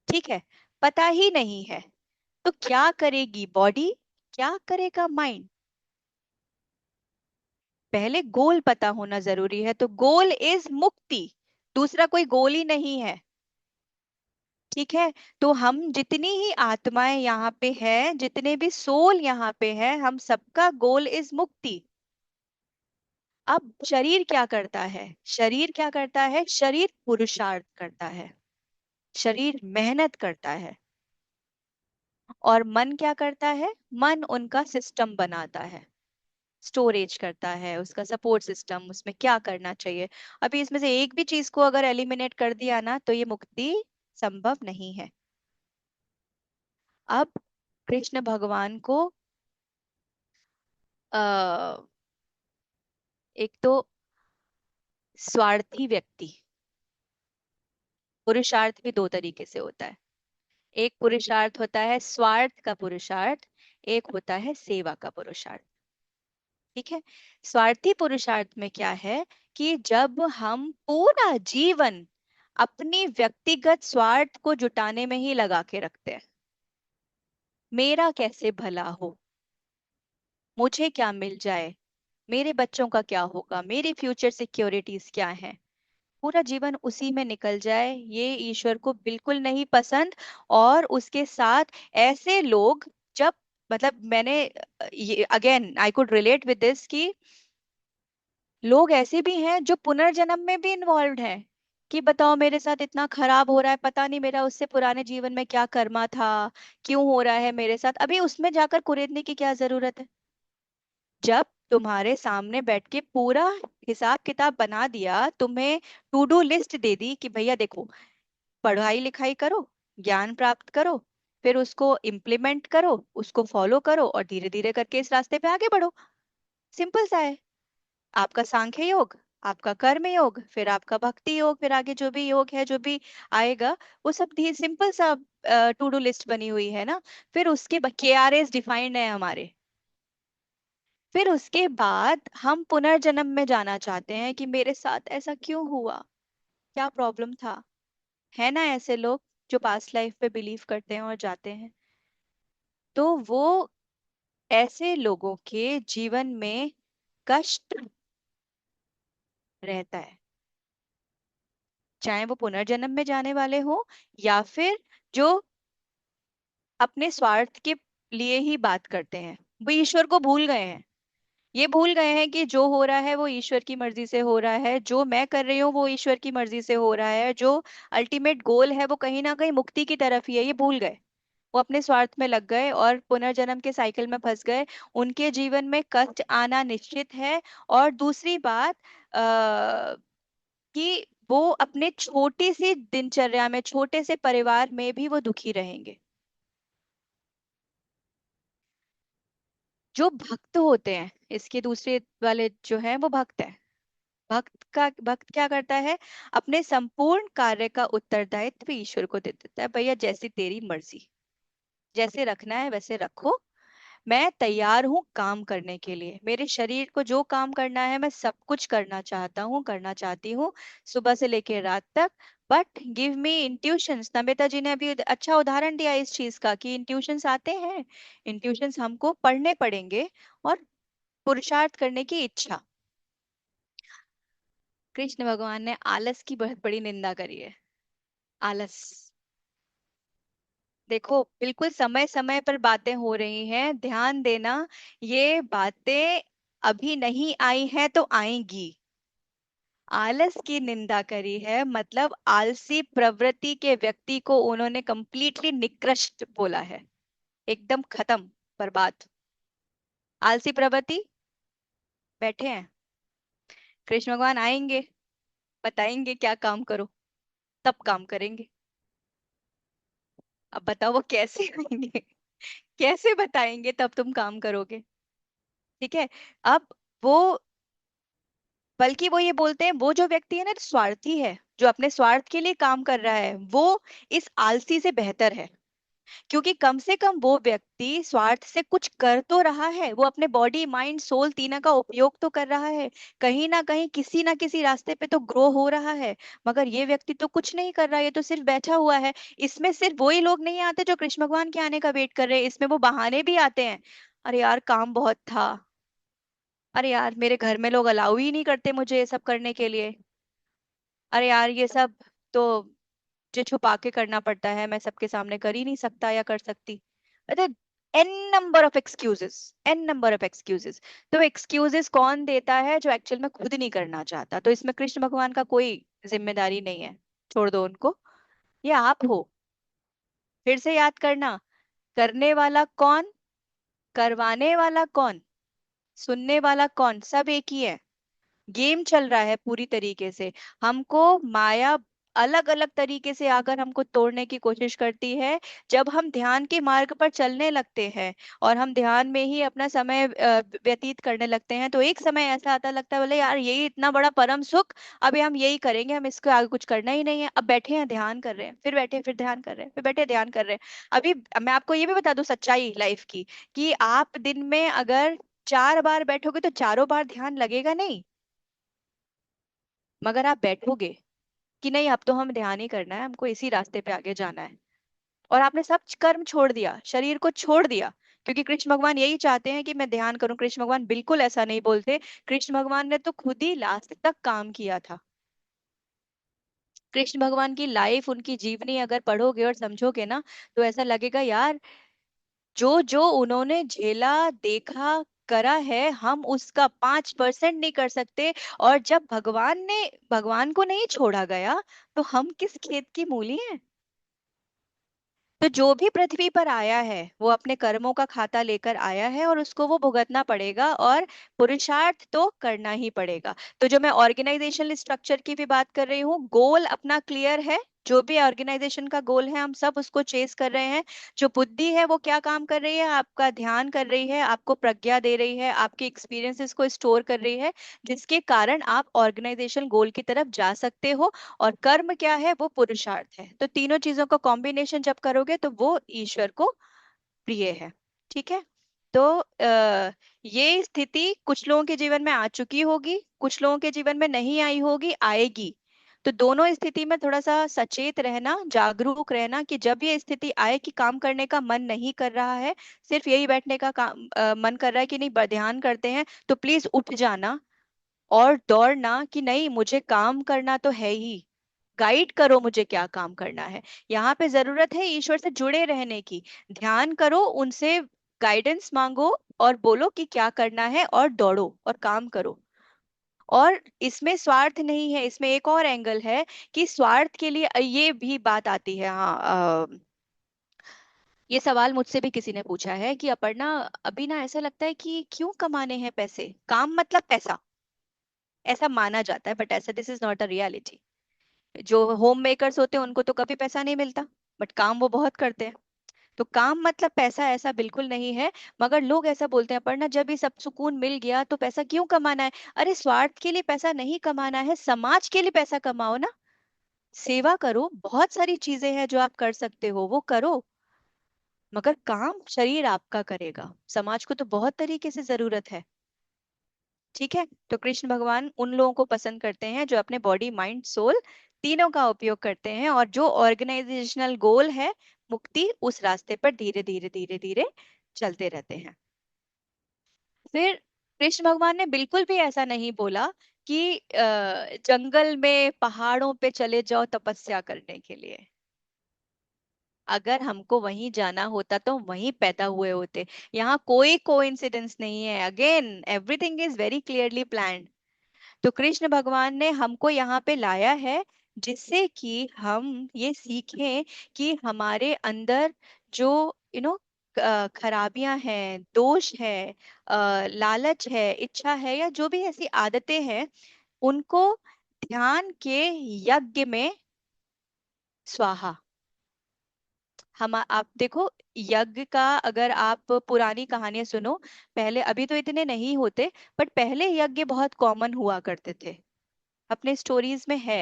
ठीक है, पता ही नहीं है। तो क्या करेगी बॉडी, क्या करेगा माइंड? पहले गोल पता होना जरूरी है। तो गोल इज मुक्ति, दूसरा कोई गोल ही नहीं है। ठीक है, तो हम जितनी ही आत्माएं यहाँ पे हैं, जितने भी सोल यहाँ पे हैं, हम सबका गोल इज मुक्ति। अब शरीर क्या करता है? शरीर क्या करता है? शरीर पुरुषार्थ करता है, शरीर मेहनत करता है। और मन क्या करता है? मन उनका सिस्टम बनाता है, स्टोरेज करता है, उसका सपोर्ट सिस्टम, उसमें क्या करना चाहिए। अभी इसमें से एक भी चीज को अगर एलिमिनेट कर दिया ना, तो ये मुक्ति संभव नहीं है। अब कृष्ण भगवान को आ, एक तो स्वार्थी व्यक्ति, पुरुषार्थ भी दो तरीके से होता है। एक पुरुषार्थ होता है स्वार्थ का पुरुषार्थ, एक होता है सेवा का पुरुषार्थ। ठीक है, स्वार्थी पुरुषार्थ में क्या है कि जब हम पूरा जीवन अपनी व्यक्तिगत स्वार्थ को जुटाने में ही लगा के रखते हैं, मेरा कैसे भला हो, मुझे क्या मिल जाए, मेरे बच्चों का क्या होगा, मेरी फ्यूचर सिक्योरिटीज क्या है, पूरा जीवन उसी में निकल जाए, ये ईश्वर को बिल्कुल नहीं पसंद। और उसके साथ ऐसे लोग, जब मतलब मैंने ये again I could relate with this कि लोग ऐसे भी हैं जो पुनर्जन्म में भी इन्वॉल्व हैं, कि बताओ मेरे साथ इतना खराब हो रहा है, पता नहीं मेरा उससे पुराने जीवन में क्या कर्मा था, क्यों हो रहा है मेरे साथ, अभी उसमें जाकर कुरेदने की क्या जरूरत है? जब तुम्हारे सामने बैठ के पूरा हिसाब किताब बना दिया, तुम्हें टू डू लिस्ट दे दी कि भैया देखो, पढ़ाई लिखाई करो, ज्ञान प्राप्त करो, फिर उसको इम्प्लीमेंट करो, उसको फॉलो करो, और धीरे धीरे करके इस रास्ते पे आगे बढ़ो। सिंपल सा है। आपका सांख्य योग, आपका कर्म योग, फिर आपका भक्ति योग, फिर आगे जो भी योग है, जो भी आएगा, वो सब सिंपल सा टू डू लिस्ट बनी हुई है ना। फिर उसके KRAs डिफाइंड है हमारे। फिर उसके बाद हम पुनर्जन्म में जाना चाहते हैं कि मेरे साथ ऐसा क्यों हुआ, क्या प्रॉब्लम था। है ना ऐसे लोग जो पास्ट लाइफ पे बिलीव करते हैं और जाते हैं। तो वो ऐसे लोगों के जीवन में कष्ट रहता है, चाहे वो पुनर्जन्म में जाने वाले हो, या फिर जो अपने स्वार्थ के लिए ही बात करते हैं, वो ईश्वर को भूल गए हैं। ये भूल गए हैं कि जो हो रहा है वो ईश्वर की मर्जी से हो रहा है, जो मैं कर रही हूँ वो ईश्वर की मर्जी से हो रहा है, जो अल्टीमेट गोल है वो कहीं ना कहीं मुक्ति की तरफ ही है, ये भूल गए। वो अपने स्वार्थ में लग गए और पुनर्जन्म के साइकिल में फंस गए। उनके जीवन में कष्ट आना निश्चित है। और दूसरी बात कि वो अपने छोटी सी दिनचर्या में, छोटे से परिवार में भी वो दुखी रहेंगे। जो भक्त होते हैं, इसके दूसरे वाले जो हैं वो भक्त है। भक्त क्या करता है? अपने संपूर्ण कार्य का उत्तरदायित्व ईश्वर को दे देता है। भैया जैसी तेरी मर्जी, जैसे रखना है वैसे रखो, मैं तैयार हूँ काम करने के लिए। मेरे शरीर को जो काम करना है मैं सब कुछ करना चाहता हूँ, करना चाहती हूँ, सुबह से लेकर रात तक। But give me intuitions. Namita ji ने अभी अच्छा उदाहरण दिया इस चीज का कि इंट्यूशंस आते हैं, इंट्यूशंस हमको पढ़ने पड़ेंगे, और पुरुषार्थ करने की इच्छा। कृष्ण भगवान ने आलस की बहुत बड़ी निंदा करी है। आलस, देखो बिल्कुल समय समय पर बातें हो रही हैं, ध्यान देना। ये बातें अभी नहीं आई हैं तो आएंगी। आलस की निंदा करी है मतलब आलसी प्रवृत्ति के व्यक्ति को उन्होंने कंप्लीटली निकृष्ट बोला है, एकदम खत्म, बर्बाद। आलसी प्रवृत्ति बैठे हैं, कृष्ण भगवान आएंगे, बताएंगे क्या काम करो, तब काम करेंगे। अब बताओ वो कैसे आएंगे? कैसे बताएंगे तब तुम काम करोगे? ठीक है। अब वो, बल्कि वो ये बोलते हैं, वो जो व्यक्ति है ना स्वार्थी है, जो अपने स्वार्थ के लिए काम कर रहा है, वो इस आलसी से बेहतर है। क्योंकि कम से कम वो व्यक्ति स्वार्थ से कुछ कर तो रहा है, वो अपने बॉडी माइंड सोल तीनों का उपयोग तो कर रहा है, कहीं ना किसी रास्ते पे तो ग्रो हो रहा है। मगर ये व्यक्ति तो कुछ नहीं कर रहा है, ये तो सिर्फ बैठा हुआ है। इसमें सिर्फ वही लोग नहीं आते जो कृष्ण भगवान के आने का वेट कर रहे हैं, इसमें वो बहाने भी आते हैं। अरे यार काम बहुत था, अरे यार मेरे घर में लोग अलाउ ही नहीं करते मुझे ये सब करने के लिए, अरे यार ये सब तो मुझे छुपा के करना पड़ता है, मैं सबके सामने कर ही नहीं सकता या कर सकती। अरे an number of excuses, an number of excuses. तो एक्सक्यूजेस कौन देता है? जो एक्चुअल में खुद नहीं करना चाहता। तो इसमें कृष्ण भगवान का कोई जिम्मेदारी नहीं है, छोड़ दो उनको। ये आप हो। फिर से याद करना, करने वाला कौन, करवाने वाला कौन, सुनने वाला कौन, सब एक ही है। गेम चल रहा है पूरी तरीके से। हमको माया अलग अलग तरीके से आकर हमको तोड़ने की कोशिश करती है। जब हम ध्यान के मार्ग पर चलने लगते हैं और हम ध्यान में ही अपना समय व्यतीत करने लगते हैं, तो एक समय ऐसा आता लगता है बोले यार यही इतना बड़ा परम सुख, अभी हम यही करेंगे, हम इसको आगे कुछ करना ही नहीं है। अब बैठे हैं ध्यान कर रहे हैं, फिर बैठे फिर ध्यान कर रहे हैं, फिर बैठे ध्यान कर रहे हैं। अभी मैं आपको ये भी बता दूं सच्चाई लाइफ की, कि आप दिन में अगर 4 बार बैठोगे तो चारों बार ध्यान लगेगा नहीं। मगर आप बैठोगे कि नहीं अब तो हम ध्यान ही करना है, हमको इसी रास्ते पे आगे जाना है, और आपने सब कर्म छोड़ दिया, शरीर को छोड़ दिया, क्योंकि कृष्ण भगवान यही चाहते हैं कि मैं ध्यान करूं। कृष्ण भगवान बिल्कुल ऐसा नहीं बोलते। कृष्ण भगवान ने तो खुद ही लास्ट तक काम किया था। कृष्ण भगवान की लाइफ, उनकी जीवनी अगर पढ़ोगे और समझोगे ना, तो ऐसा लगेगा यार जो जो उन्होंने झेला, देखा, करा है, हम उसका 5% नहीं कर सकते। और जब भगवान को नहीं छोड़ा गया, तो हम किस खेत की मूली हैं? तो जो भी पृथ्वी पर आया है वो अपने कर्मों का खाता लेकर आया है, और उसको वो भुगतना पड़ेगा, और पुरुषार्थ तो करना ही पड़ेगा। तो जो मैं ऑर्गेनाइजेशनल स्ट्रक्चर की भी बात कर रही हूँ, गोल अपना क्लियर है। जो भी ऑर्गेनाइजेशन का गोल है हम सब उसको चेस कर रहे हैं। जो बुद्धि है वो क्या काम कर रही है? आपका ध्यान कर रही है, आपको प्रज्ञा दे रही है, आपके एक्सपीरियंसेस को स्टोर कर रही है, जिसके कारण आप ऑर्गेनाइजेशन गोल की तरफ जा सकते हो। और कर्म क्या है? वो पुरुषार्थ है। तो तीनों चीजों का कॉम्बिनेशन जब करोगे तो वो ईश्वर को प्रिय है। ठीक है। तो ये स्थिति कुछ लोगों के जीवन में आ चुकी होगी, कुछ लोगों के जीवन में नहीं आई होगी, आएगी। तो दोनों स्थिति में थोड़ा सा सचेत रहना, जागरूक रहना, कि जब ये स्थिति आए कि काम करने का मन नहीं कर रहा है, सिर्फ यही बैठने का काम मन कर रहा है कि नहीं ध्यान करते हैं, तो प्लीज उठ जाना और दौड़ना कि नहीं मुझे काम करना तो है ही, गाइड करो मुझे क्या काम करना है। यहाँ पे जरूरत है ईश्वर से जुड़े रहने की। ध्यान करो, उनसे गाइडेंस मांगो और बोलो कि क्या करना है और दौड़ो और काम करो। और इसमें स्वार्थ नहीं है, इसमें एक और एंगल है कि स्वार्थ के लिए ये भी बात आती है। हाँ, ये सवाल मुझसे भी किसी ने पूछा है कि अपर्णा, अभी ना ऐसा लगता है कि क्यों कमाने हैं पैसे, काम मतलब पैसा, ऐसा माना जाता है, बट ऐसा this is not a reality. जो होम मेकर्स होते हैं उनको तो कभी पैसा नहीं मिलता, बट काम वो बहुत करते हैं। तो काम मतलब पैसा, ऐसा बिल्कुल नहीं है। मगर लोग ऐसा बोलते हैं, पर ना जब ये सब सुकून मिल गया तो पैसा क्यों कमाना है। अरे स्वार्थ के लिए पैसा नहीं कमाना है, समाज के लिए पैसा कमाओ ना। सेवा करो, बहुत सारी चीजें हैं जो आप कर सकते हो, वो करो। मगर काम शरीर आपका करेगा, समाज को तो बहुत तरीके से जरूरत है। ठीक है, तो कृष्ण भगवान उन लोगों को पसंद करते हैं जो अपने बॉडी माइंड सोल तीनों का उपयोग करते हैं, और जो ऑर्गेनाइजेशनल गोल है मुक्ति, उस रास्ते पर धीरे धीरे धीरे धीरे चलते रहते हैं। फिर कृष्ण भगवान ने बिल्कुल भी ऐसा नहीं बोला कि जंगल में पहाड़ों पे चले जाओ तपस्या करने के लिए। अगर हमको वहीं जाना होता तो वहीं पैदा हुए होते। यहाँ कोई कोइंसिडेंस नहीं है, again everything is very clearly planned. तो कृष्ण भगवान ने हमको यहाँ पे लाया है जिससे कि हम ये सीखें कि हमारे अंदर जो यू नो खराबियां हैं, दोष है, लालच है, इच्छा है, या जो भी ऐसी आदतें हैं, उनको ध्यान के यज्ञ में स्वाहा। हम आप देखो, यज्ञ का अगर आप पुरानी कहानियां सुनो, पहले, अभी तो इतने नहीं होते, बट पहले यज्ञ बहुत कॉमन हुआ करते थे, अपने स्टोरीज में है।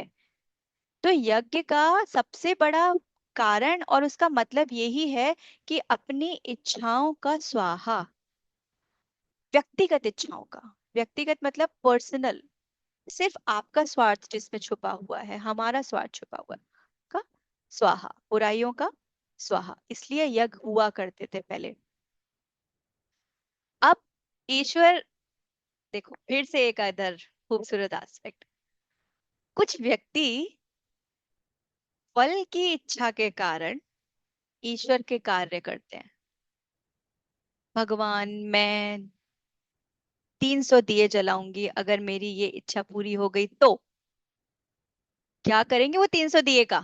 तो यज्ञ का सबसे बड़ा कारण और उसका मतलब यही है कि अपनी इच्छाओं का स्वाहा, व्यक्तिगत इच्छाओं का, व्यक्तिगत मतलब पर्सनल, सिर्फ आपका स्वार्थ जिसमें छुपा हुआ है, हमारा स्वार्थ छुपा हुआ है, का स्वाहा, बुराइयों का स्वाहा। इसलिए यज्ञ हुआ करते थे पहले। अब ईश्वर, देखो फिर से एक अदर खूबसूरत एस्पेक्ट, कुछ व्यक्ति फल की इच्छा के कारण ईश्वर के कार्य करते हैं। भगवान, मैं 300 दिए जलाऊंगी अगर मेरी ये इच्छा पूरी हो गई तो। क्या करेंगे वो 300 दिए का,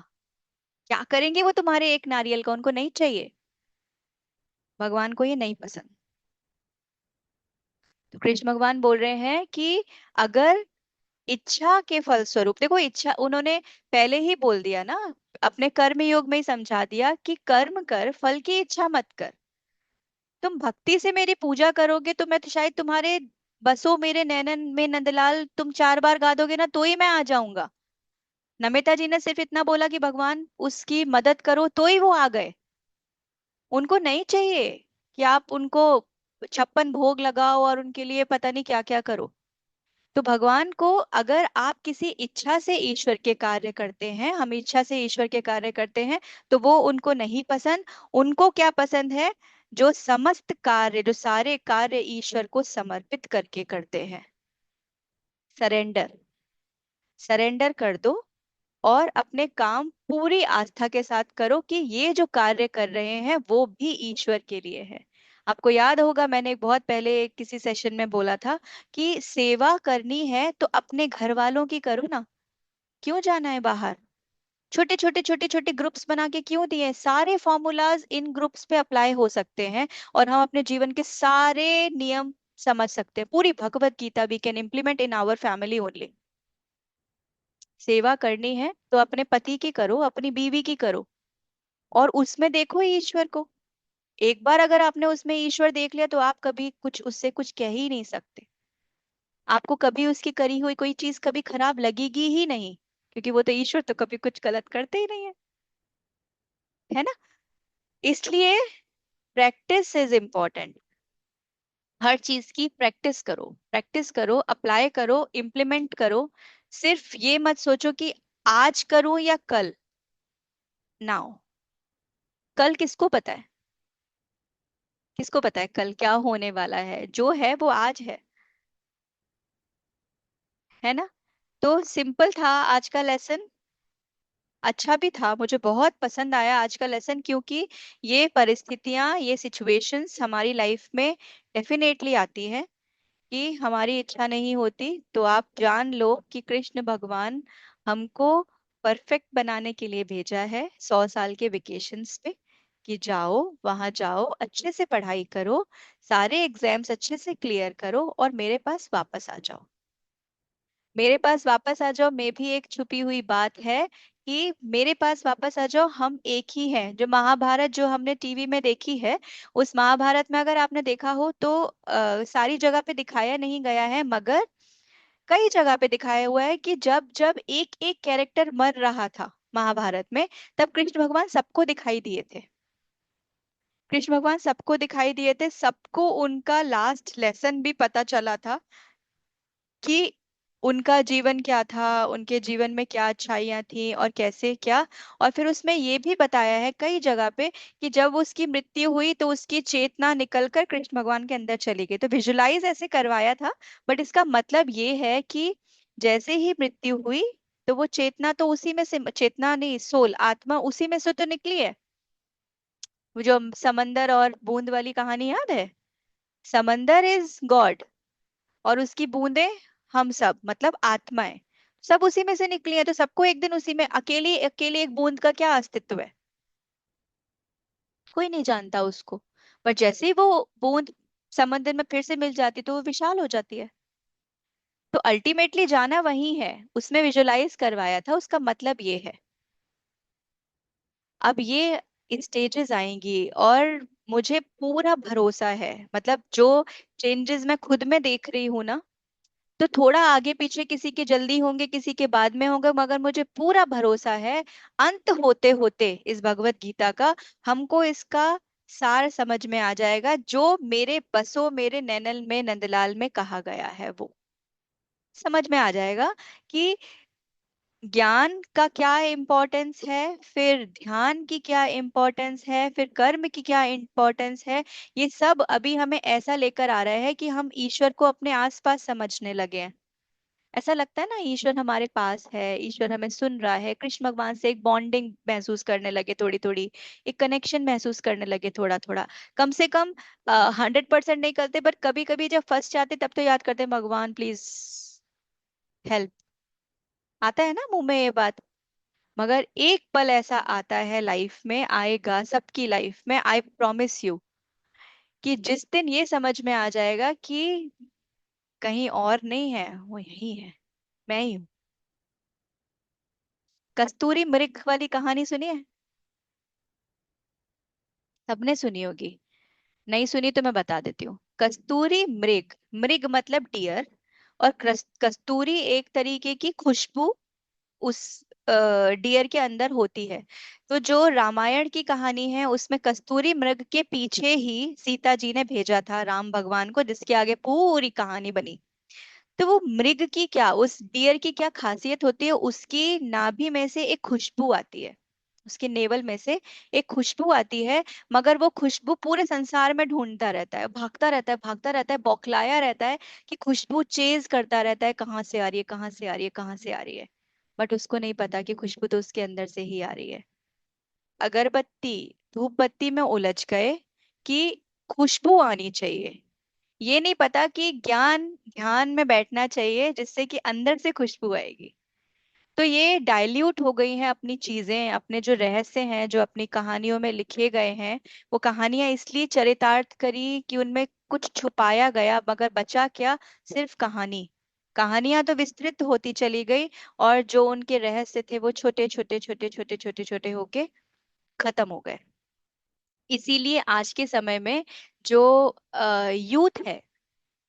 क्या करेंगे वो तुम्हारे एक नारियल का, उनको नहीं चाहिए। भगवान को ये नहीं पसंद। तो कृष्ण भगवान बोल रहे हैं कि अगर इच्छा के फलस्वरूप, देखो इच्छा उन्होंने पहले ही बोल दिया ना, अपने कर्म योग में ही समझा दिया कि कर्म कर, फल की इच्छा मत कर। तुम भक्ति से मेरी पूजा करोगे तो मैं तो शायद तुम्हारे बसो मेरे नैनन में नंदलाल तुम 4 बार गा दोगे ना तो ही मैं आ जाऊंगा। नमिता जी ने सिर्फ इतना बोला कि भगवान उसकी मदद करो तो ही वो आ गए। उनको नहीं चाहिए कि आप उनको 56 भोग लगाओ और उनके लिए पता नहीं क्या क्या करो। तो भगवान को, अगर आप किसी इच्छा से ईश्वर के कार्य करते हैं, हम इच्छा से ईश्वर के कार्य करते हैं, तो वो उनको नहीं पसंद। उनको क्या पसंद है, जो समस्त कार्य, जो सारे कार्य ईश्वर को समर्पित करके करते हैं। सरेंडर, सरेंडर कर दो और अपने काम पूरी आस्था के साथ करो कि ये जो कार्य कर रहे हैं वो भी ईश्वर के लिए है। आपको याद होगा, मैंने एक बहुत पहले किसी सेशन में बोला था कि सेवा करनी है तो अपने घर वालों की करो ना, क्यों जाना है बाहर। छोटे छोटे छोटे छोटे ग्रुप्स बना के क्यों दिए, सारे फॉर्मूलाज इन ग्रुप्स पे अप्लाई हो सकते हैं और हम अपने जीवन के सारे नियम समझ सकते हैं। पूरी Bhagavad Gita we can implement in our family only. सेवा करनी है तो अपने पति की करो, अपनी बीवी की करो, और उसमें देखो ईश्वर को। एक बार अगर आपने उसमें ईश्वर देख लिया तो आप कभी कुछ उससे कुछ कह ही नहीं सकते। आपको कभी उसकी करी हुई कोई चीज कभी खराब लगेगी ही नहीं, क्योंकि वो तो ईश्वर तो कभी कुछ गलत करते ही नहीं है, है ना। इसलिए प्रैक्टिस इज इम्पोर्टेंट। हर चीज की प्रैक्टिस करो, प्रैक्टिस करो, अप्लाई करो, इम्प्लीमेंट करो। सिर्फ ये मत सोचो कि आज करूं या कल। नाउ, कल किसको पता है, किसको पता है कल क्या होने वाला है। जो है वो आज है ना। तो सिंपल था आज का लेसन। अच्छा भी था, मुझे बहुत पसंद आया आज का लेसन, क्योंकि ये परिस्थितियां, ये सिचुएशंस हमारी लाइफ में डेफिनेटली आती है कि हमारी इच्छा नहीं होती, तो आप जान लो कि कृष्ण भगवान हमको परफेक्ट बनाने के लिए भेजा है 100 साल के वेकेशंस पे, कि जाओ, वहां जाओ, अच्छे से पढ़ाई करो, सारे एग्जाम्स अच्छे से क्लियर करो और मेरे पास वापस आ जाओ। मेरे पास वापस आ जाओ में भी एक छुपी हुई बात है कि मेरे पास वापस आ जाओ, हम एक ही हैं। जो महाभारत जो हमने टीवी में देखी है, उस महाभारत में अगर आपने देखा हो तो सारी जगह पे दिखाया नहीं गया है, मगर कई जगह पे दिखाया हुआ है कि जब जब एक एक कैरेक्टर मर रहा था महाभारत में, तब कृष्ण भगवान सबको दिखाई दिए थे। कृष्ण भगवान सबको दिखाई दिए थे, सबको उनका लास्ट लेसन भी पता चला था कि उनका जीवन क्या था, उनके जीवन में क्या अच्छाइयाँ थी और कैसे क्या। और फिर उसमें ये भी बताया है कई जगह पे कि जब उसकी मृत्यु हुई तो उसकी चेतना निकलकर कृष्ण भगवान के अंदर चली गई, तो विजुलाइज ऐसे करवाया था। बट इसका मतलब ये है कि जैसे ही मृत्यु हुई तो वो चेतना तो उसी में से, चेतना नहीं, सोल, आत्मा उसी में से तो निकली है। वो जो समंदर और बूंद वाली कहानी याद है, समंदर इज गॉड और उसकी बूंदें हम सब, मतलब आत्माएं, सब उसी में से निकली है। तो सबको एक दिन उसी में, अकेली अकेली एक बूंद का क्या अस्तित्व है, कोई नहीं जानता उसको। पर जैसे ही वो बूंद समंदर में फिर से मिल जाती तो वो विशाल हो जाती है। तो अल्टीमेटली जाना वही है, उसमें विजुलाइज करवाया था, उसका मतलब ये है। अब ये स्टेजेस आएंगी और मुझे पूरा भरोसा है, मतलब जो चेंजेस मैं खुद में देख रही हूँ ना, तो थोड़ा आगे पीछे किसी के जल्दी होंगे, किसी के बाद में होंगे, मगर मुझे पूरा भरोसा है अंत होते होते इस भगवत गीता का हमको इसका सार समझ में आ जाएगा, जो मेरे बसो मेरे नैनल में नंदलाल में कहा गया है, वो समझ में आ जाएगा कि ज्ञान का क्या इम्पोर्टेंस है, फिर ध्यान की क्या इम्पोर्टेंस है, फिर कर्म की क्या इम्पोर्टेंस है। ये सब अभी हमें ऐसा लेकर आ रहा है कि हम ईश्वर को अपने आसपास समझने लगे हैं। ऐसा लगता है ना, ईश्वर हमारे पास है, ईश्वर हमें सुन रहा है, कृष्ण भगवान से एक बॉन्डिंग महसूस करने लगे, थोड़ी थोड़ी एक कनेक्शन महसूस करने लगे, थोड़ा थोड़ा। कम से कम 100% नहीं करते, पर कभी कभी जब फंस जाते तब तो याद करते हैं, भगवान प्लीज हेल्प। आता है ना मुंह में ये बात। मगर एक पल ऐसा आता है लाइफ में, आएगा सबकी लाइफ में, आई प्रॉमिस यू, कि जिस दिन ये समझ में आ जाएगा कि कहीं और नहीं है, वो यही है, मैं ही हूँ। कस्तूरी मृग वाली कहानी सुनी है? सबने सुनी होगी, नहीं सुनी तो मैं बता देती हूँ। कस्तूरी मृग, मृग मतलब डियर, और कस्तूरी एक तरीके की खुशबू उस डियर के अंदर होती है। तो जो रामायण की कहानी है उसमें कस्तूरी मृग के पीछे ही सीता जी ने भेजा था राम भगवान को, जिसके आगे पूरी कहानी बनी। तो वो मृग की क्या, उस डियर की क्या खासियत होती है, उसकी नाभि में से एक खुशबू आती है, उसके नेवल में से एक खुशबू आती है। मगर वो खुशबू पूरे संसार में ढूंढता रहता है, भागता रहता है, भागता रहता है, बौखलाया रहता है कि खुशबू चेज करता रहता है, कहाँ से आ रही है, कहाँ से आ रही है, कहाँ से आ रही है। बट उसको नहीं पता कि खुशबू तो उसके अंदर से ही आ रही है। अगरबत्ती, धूप बत्ती में उलझ गए कि खुशबू आनी चाहिए, ये नहीं पता कि ज्ञान ध्यान में बैठना चाहिए जिससे कि अंदर से खुशबू आएगी। तो ये डाइल्यूट हो गई हैं अपनी चीजें, अपने जो रहस्य हैं जो अपनी कहानियों में लिखे गए हैं, वो कहानियां इसलिए चरितार्थ करी कि उनमें कुछ छुपाया गया, मगर बचा क्या, सिर्फ कहानी। कहानियां तो विस्तृत होती चली गई, और जो उनके रहस्य थे वो छोटे छोटे छोटे छोटे छोटे छोटे होके खत्म हो गए। इसीलिए आज के समय में जो यूथ है,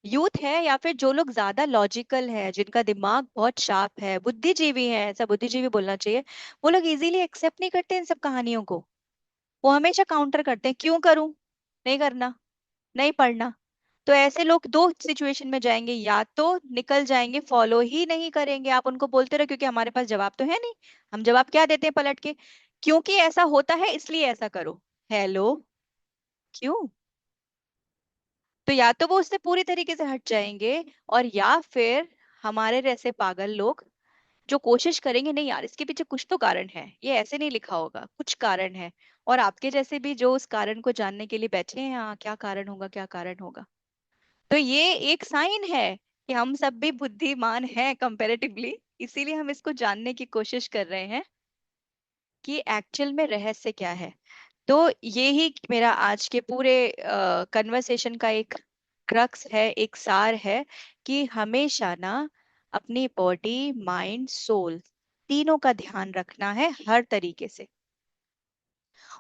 यूथ है या फिर जो लोग ज्यादा लॉजिकल है, जिनका दिमाग बहुत शार्प है, बुद्धिजीवी है, ऐसा बुद्धिजीवी बोलना चाहिए, वो लोग इजीली एक्सेप्ट नहीं करते इन सब कहानियों को। वो हमेशा काउंटर करते हैं, क्यों करूं, नहीं करना, नहीं पढ़ना। तो ऐसे लोग दो सिचुएशन में जाएंगे, या तो निकल जाएंगे, फॉलो ही नहीं करेंगे, आप उनको बोलते रहो, क्योंकि हमारे पास जवाब तो है नहीं। हम जवाब क्या देते हैं पलट के, क्योंकि ऐसा होता है इसलिए ऐसा करो। हेलो, क्यों? तो या तो वो उससे पूरी तरीके से हट जाएंगे, और या फिर हमारे जैसे पागल लोग जो कोशिश करेंगे नहीं यार इसके पीछे कुछ तो कारण है, ये ऐसे नहीं लिखा होगा, कुछ कारण है। और आपके जैसे भी जो उस कारण को जानने के लिए बैठे हैं, हाँ क्या कारण होगा, क्या कारण होगा। तो ये एक साइन है कि हम सब भी बुद्धिमान हैं कंपैरेटिवली, इसीलिए हम इसको जानने की कोशिश कर रहे हैं कि एक्चुअल में रहस्य क्या है। तो ये ही मेरा आज के पूरे कन्वर्सेशन का एक क्रक्स है, एक सार है, कि हमेशा ना अपनी बॉडी माइंड सोल तीनों का ध्यान रखना है हर तरीके से।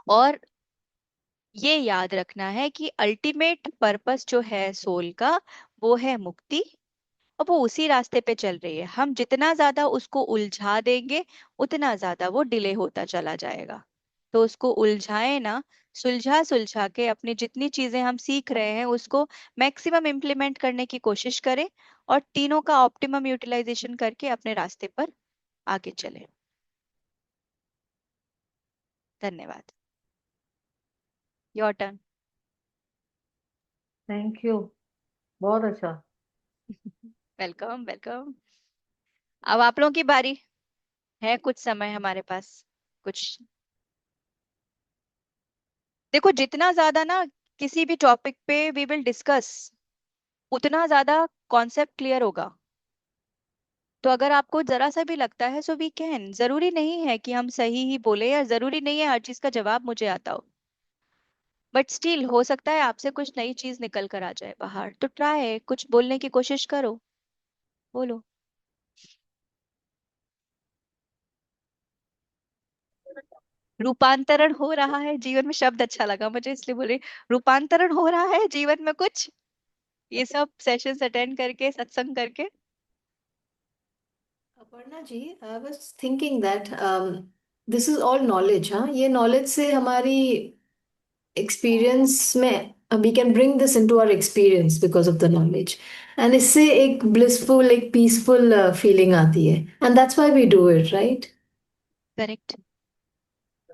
और ये याद रखना है कि अल्टीमेट पर्पस जो है सोल का, वो है मुक्ति। और वो उसी रास्ते पे चल रही है, हम जितना ज्यादा उसको उलझा देंगे उतना ज्यादा वो डिले होता चला जाएगा। तो उसको उलझाए ना, सुलझा सुलझा के अपनी जितनी चीजें हम सीख रहे हैं उसको मैक्सिमम इम्प्लीमेंट करने की कोशिश करें, और तीनों का ऑप्टिमम यूटिलाइजेशन करके अपने रास्ते पर आगे चले। धन्यवाद। Your turn. थैंक यू, बहुत अच्छा। Welcome welcome. अब आप लोगों की बारी है, कुछ समय हमारे पास। कुछ देखो, जितना ज्यादा ना किसी भी टॉपिक पे वी विल डिस्कस, उतना ज्यादा कॉन्सेप्ट क्लियर होगा। तो अगर आपको जरा सा भी लगता है, सो वी कैन, जरूरी नहीं है कि हम सही ही बोले, या जरूरी नहीं है हर चीज का जवाब मुझे आता हो, बट स्टिल हो सकता है आपसे कुछ नई चीज निकल कर आ जाए बाहर। तो ट्राई, कुछ बोलने की कोशिश करो, बोलो। रूपांतरण हो रहा है जीवन में, शब्द अच्छा लगा मुझे इसलिए बोले। रूपांतरण हो रहा है जीवन में कुछ, ये सब सेशंस अटेंड करके, सत्संग करके। Aparna ji, I was thinking that this is all knowledge. हाँ, ये नॉलेज से हमारी एक्सपीरियंस में we can bring this into our experience because of the knowledge, and इससे एक ब्लिसफुल, एक पीसफुल फीलिंग आती है, and that's why we do it, right? Correct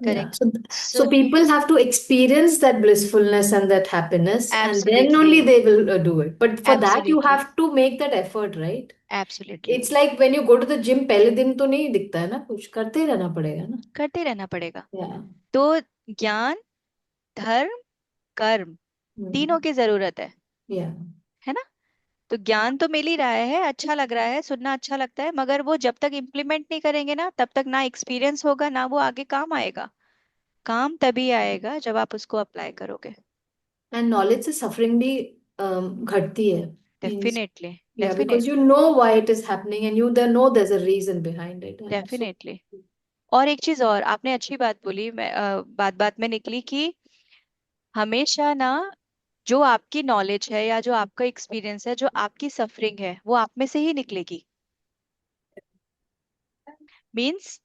Yeah. Correct. So so people have to experience that blissfulness and that happiness, and then absolutely only they will do it. But for that, you absolutely have to make that effort, right? Absolutely. It's like when you go to the gym, पहले दिन तो नहीं दिखता है ना, कुछ करते रहना पड़ेगा ना। करते रहना पड़ेगा। Yeah. तो ज्ञान, धर्म, कर्म, तीनों Hmm. की जरूरत Yeah. है ना। तो ज्ञान तो मिल ही रहा है, अच्छा लग रहा है, सुनना अच्छा लगता है, मगर वो जब तक इम्प्लीमेंट नहीं करेंगे ना, तब तक ना एक्सपीरियंस होगा, ना वो आगे काम आएगा। काम तभी आएगा जब आप उसको अप्लाई करोगे। And knowledge से suffering भी घटती है। Means, definitely yeah, because you definitely know why it is happening, and you then know there's a reason behind it, and so. Definitely. और एक चीज और आपने अच्छी बात बोली, मैं बात बात में निकली कि हमेशा ना जो आपकी नॉलेज है या जो आपका एक्सपीरियंस है, जो आपकी सफरिंग है, वो आप में से ही निकलेगी। मीन्स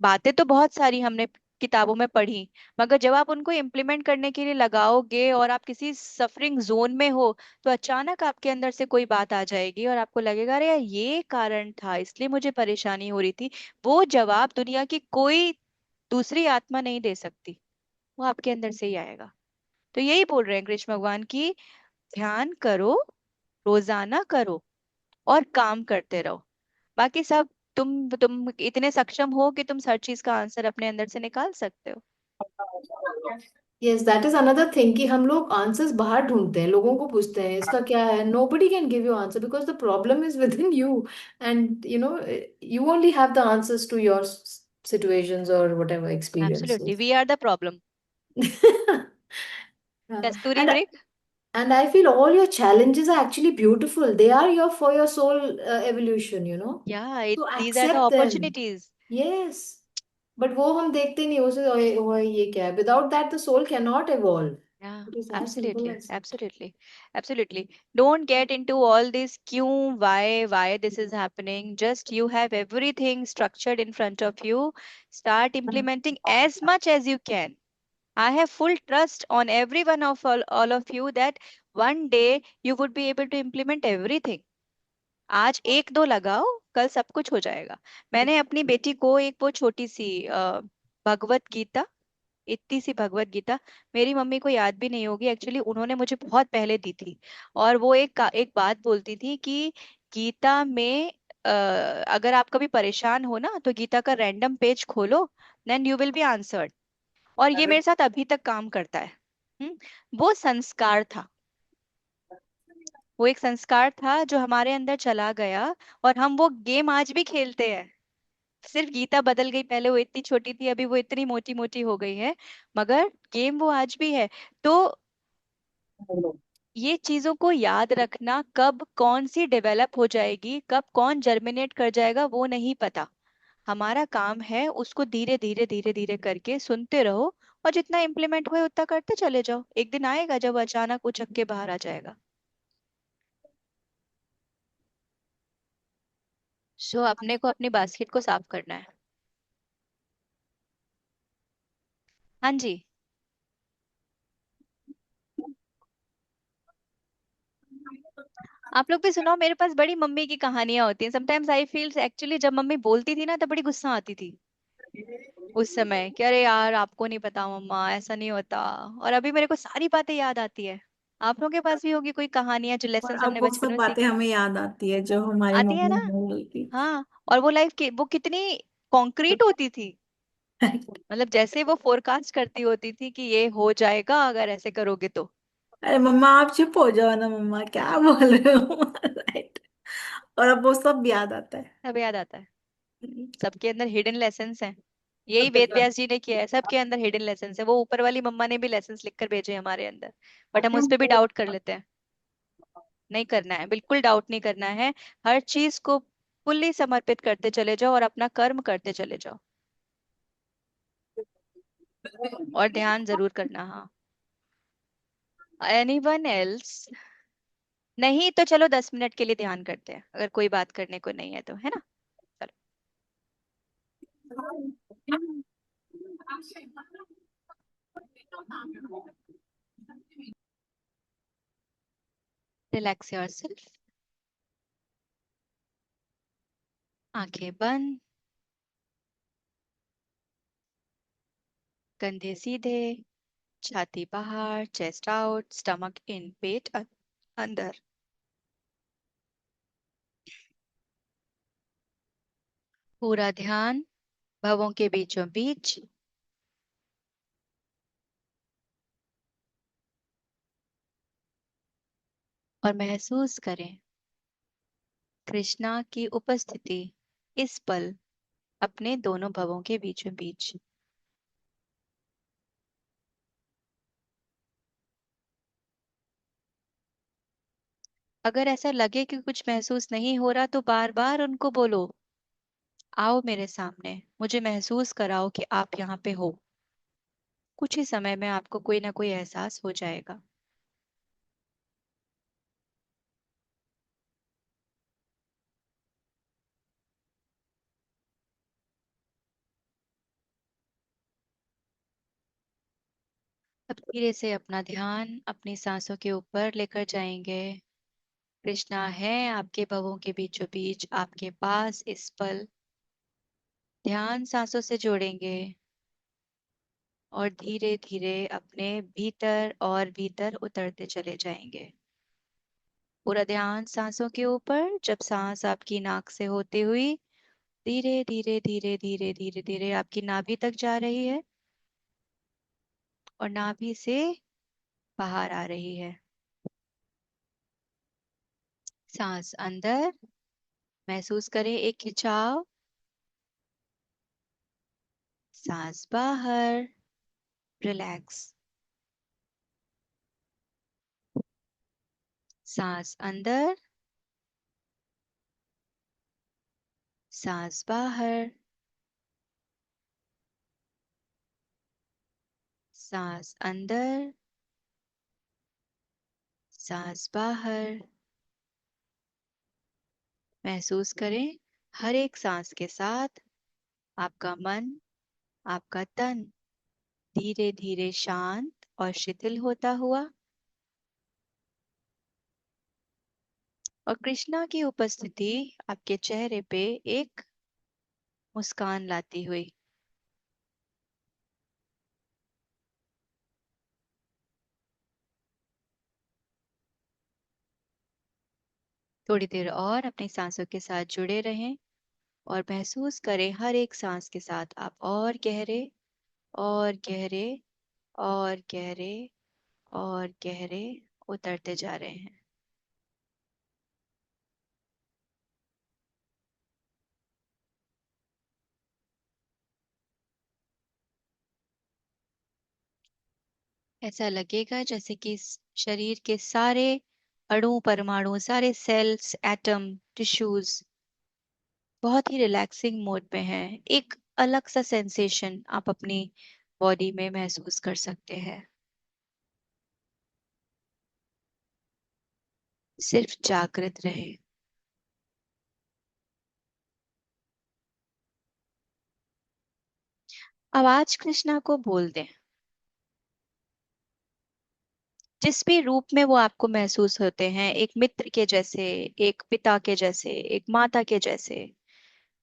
बातें तो बहुत सारी हमने किताबों में पढ़ी, मगर जब आप उनको इम्प्लीमेंट करने के लिए लगाओगे और आप किसी सफरिंग जोन में हो, तो अचानक आपके अंदर से कोई बात आ जाएगी और आपको लगेगा अरे यार ये कारण था, इसलिए मुझे परेशानी हो रही थी। वो जवाब दुनिया की कोई दूसरी आत्मा नहीं दे सकती, वो आपके अंदर से ही आएगा। तो यही बोल रहे हैं कृष्ण भगवान की, ध्यान करो, रोजाना करो, और काम करते रहो। बाकी सब तुम इतने सक्षम हो कि तुम हर चीज का आंसर अपने अंदर से निकाल सकते हो। Yes, that is another thing कि हम लोग आंसर्स बाहर ढूंढते हैं, लोगों को पूछते हैं इसका क्या है। Nobody can give you answer because the problem is within you, and you only have the answers to your situations or whatever absolutely, experiences. We are the problem. Yeah. Kasturi And break. and I feel all your challenges are actually beautiful. They are your for your soul evolution, you know. या So these are the accept them. Opportunities. Yes. But वो हम देखते नहीं, उसे वो ये क्या है? Without that, the soul cannot evolve. या It is as simple absolutely as that. Absolutely absolutely. Don't get into all this क्यों, why this is happening. Just you have everything structured in front of you. Start implementing as much as you can. I have full trust on every one of all of you that one day you would be able to implement everything. आज एक दो लगाओ, कल सब कुछ हो जाएगा। मैंने अपनी बेटी को एक वो छोटी सी भगवत गीता, इतनी सी भगवत गीता, मेरी मम्मी को याद भी नहीं होगी एक्चुअली, उन्होंने मुझे बहुत पहले दी थी। और वो एक बात बोलती थी कि गीता में अगर आप कभी परेशान हो ना तो गीता का रैंडम पेज खोलो, then you will be answered. और ये मेरे साथ अभी तक काम करता है। वो संस्कार था, वो एक संस्कार था जो हमारे अंदर चला गया, और हम वो गेम आज भी खेलते हैं। सिर्फ गीता बदल गई, पहले वो इतनी छोटी थी, अभी वो इतनी मोटी मोटी हो गई है, मगर गेम वो आज भी है। तो ये चीजों को याद रखना, कब कौन सी डेवलप हो जाएगी, कब कौन जर्मिनेट कर जाएगा, वो नहीं पता। हमारा काम है उसको धीरे धीरे धीरे धीरे करके सुनते रहो, और जितना इम्प्लीमेंट हुए उतना करते चले जाओ। एक दिन आएगा जब अचानक उछक के बाहर आ जाएगा। सो अपने को अपनी बास्केट को साफ करना है। हाँ जी। आप लोग भी सुनाओ, मेरे पास बड़ी मम्मी की कहानियां होती हैं। समटाइम्स आई फील्स एक्चुअली जब मम्मी बोलती थी ना तब बड़ी गुस्सा आती थी उस समय, कि अरे यार आपको नहीं पता मम्मा, ऐसा नहीं होता। और अभी मेरे को सारी बातें याद आती है। आप लोगों के पास भी होगी कोई कहानियां जो और लेसन अब हमने वो बचपन सब में बातें सीखी। हमें याद आती है जो हमारी आती है मम्मी ना। हमें बोलती। हाँ, और वो लाइफ की वो कितनी कॉन्क्रीट होती थी। मतलब जैसे वो फोरकास्ट करती होती थी कि ये हो जाएगा अगर ऐसे करोगे तो। अरे मम्मा आप चुप हो जाओ ना, मम्मा क्या बोल रहे हो। राइट। और अब वो सब याद आता है। सब याद आता है। सबके अंदर हिडन लेसन्स हैं। यही वेद व्यास जी ने किया है, सबके अंदर हिडन लेसन्स है। वो ऊपर वाली मम्मा ने भी लेसन्स लिख कर भेजे हैं हमारे अंदर, बट हम उस पर भी डाउट कर लेते हैं। नहीं करना है, बिल्कुल डाउट नहीं करना है। हर चीज को फुल्ली समर्पित करते चले जाओ और अपना कर्म करते चले जाओ। और ध्यान जरूर करना। हाँ। Anyone else? नहीं तो चलो 10 मिनट के लिए ध्यान करते हैं, अगर कोई बात करने को नहीं है तो, है ना। चलो। Relax yourself. आंखें बंद, कंधे सीधे, छाती बाहर, चेस्ट आउट, स्टमक इन, पेट अंदर। पूरा ध्यान भवों के बीचों बीच। और महसूस करें कृष्णा की उपस्थिति इस पल अपने दोनों भवों के बीचों बीच। अगर ऐसा लगे कि कुछ महसूस नहीं हो रहा तो बार बार उनको बोलो, आओ मेरे सामने, मुझे महसूस कराओ कि आप यहाँ पे हो। कुछ ही समय में आपको कोई ना कोई एहसास हो जाएगा। अब धीरे से अपना ध्यान अपनी सांसों के ऊपर लेकर जाएंगे। कृष्णा है आपके भवों के बीचों बीच, आपके पास इस पल। ध्यान सांसों से जोड़ेंगे और धीरे धीरे अपने भीतर और भीतर उतरते चले जाएंगे। पूरा ध्यान सांसों के ऊपर। जब सांस आपकी नाक से होती हुई धीरे धीरे धीरे धीरे धीरे धीरे आपकी नाभि तक जा रही है और नाभि से बाहर आ रही है। सांस अंदर, महसूस करें एक खिंचाव। सांस बाहर, रिलैक्स। सांस अंदर, सांस बाहर, सांस अंदर, सांस बाहर। महसूस करें हर एक सांस के साथ आपका मन, आपका तन धीरे धीरे शांत और शिथिल होता हुआ, और कृष्णा की उपस्थिति आपके चेहरे पे एक मुस्कान लाती हुई। थोड़ी देर और अपनी सांसों के साथ जुड़े रहें और महसूस करें हर एक सांस के साथ आप और गहरे और गहरे और गहरे और गहरे उतरते जा रहे हैं। ऐसा लगेगा जैसे कि शरीर के सारे अणु परमाणु, सारे सेल्स, एटम, टिश्यूज बहुत ही रिलैक्सिंग मोड में हैं। एक अलग सा सेंसेशन आप अपनी बॉडी में महसूस कर सकते हैं। सिर्फ जागृत रहे। अब आज कृष्णा को बोल दें, जिस भी रूप में वो आपको महसूस होते हैं, एक मित्र के जैसे, एक पिता के जैसे, एक माता के जैसे,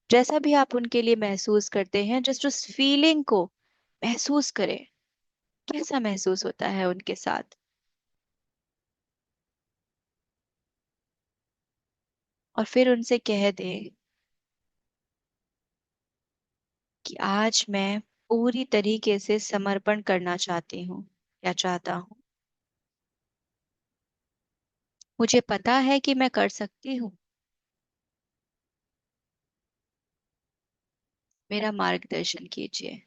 जैसा भी आप उनके लिए महसूस करते हैं, जस्ट उस फीलिंग को महसूस करें। कैसा महसूस होता है उनके साथ। और फिर उनसे कह दें कि आज मैं पूरी तरीके से समर्पण करना चाहती हूँ या चाहता हूँ। मुझे पता है कि मैं कर सकती हूँ। मेरा मार्गदर्शन कीजिए।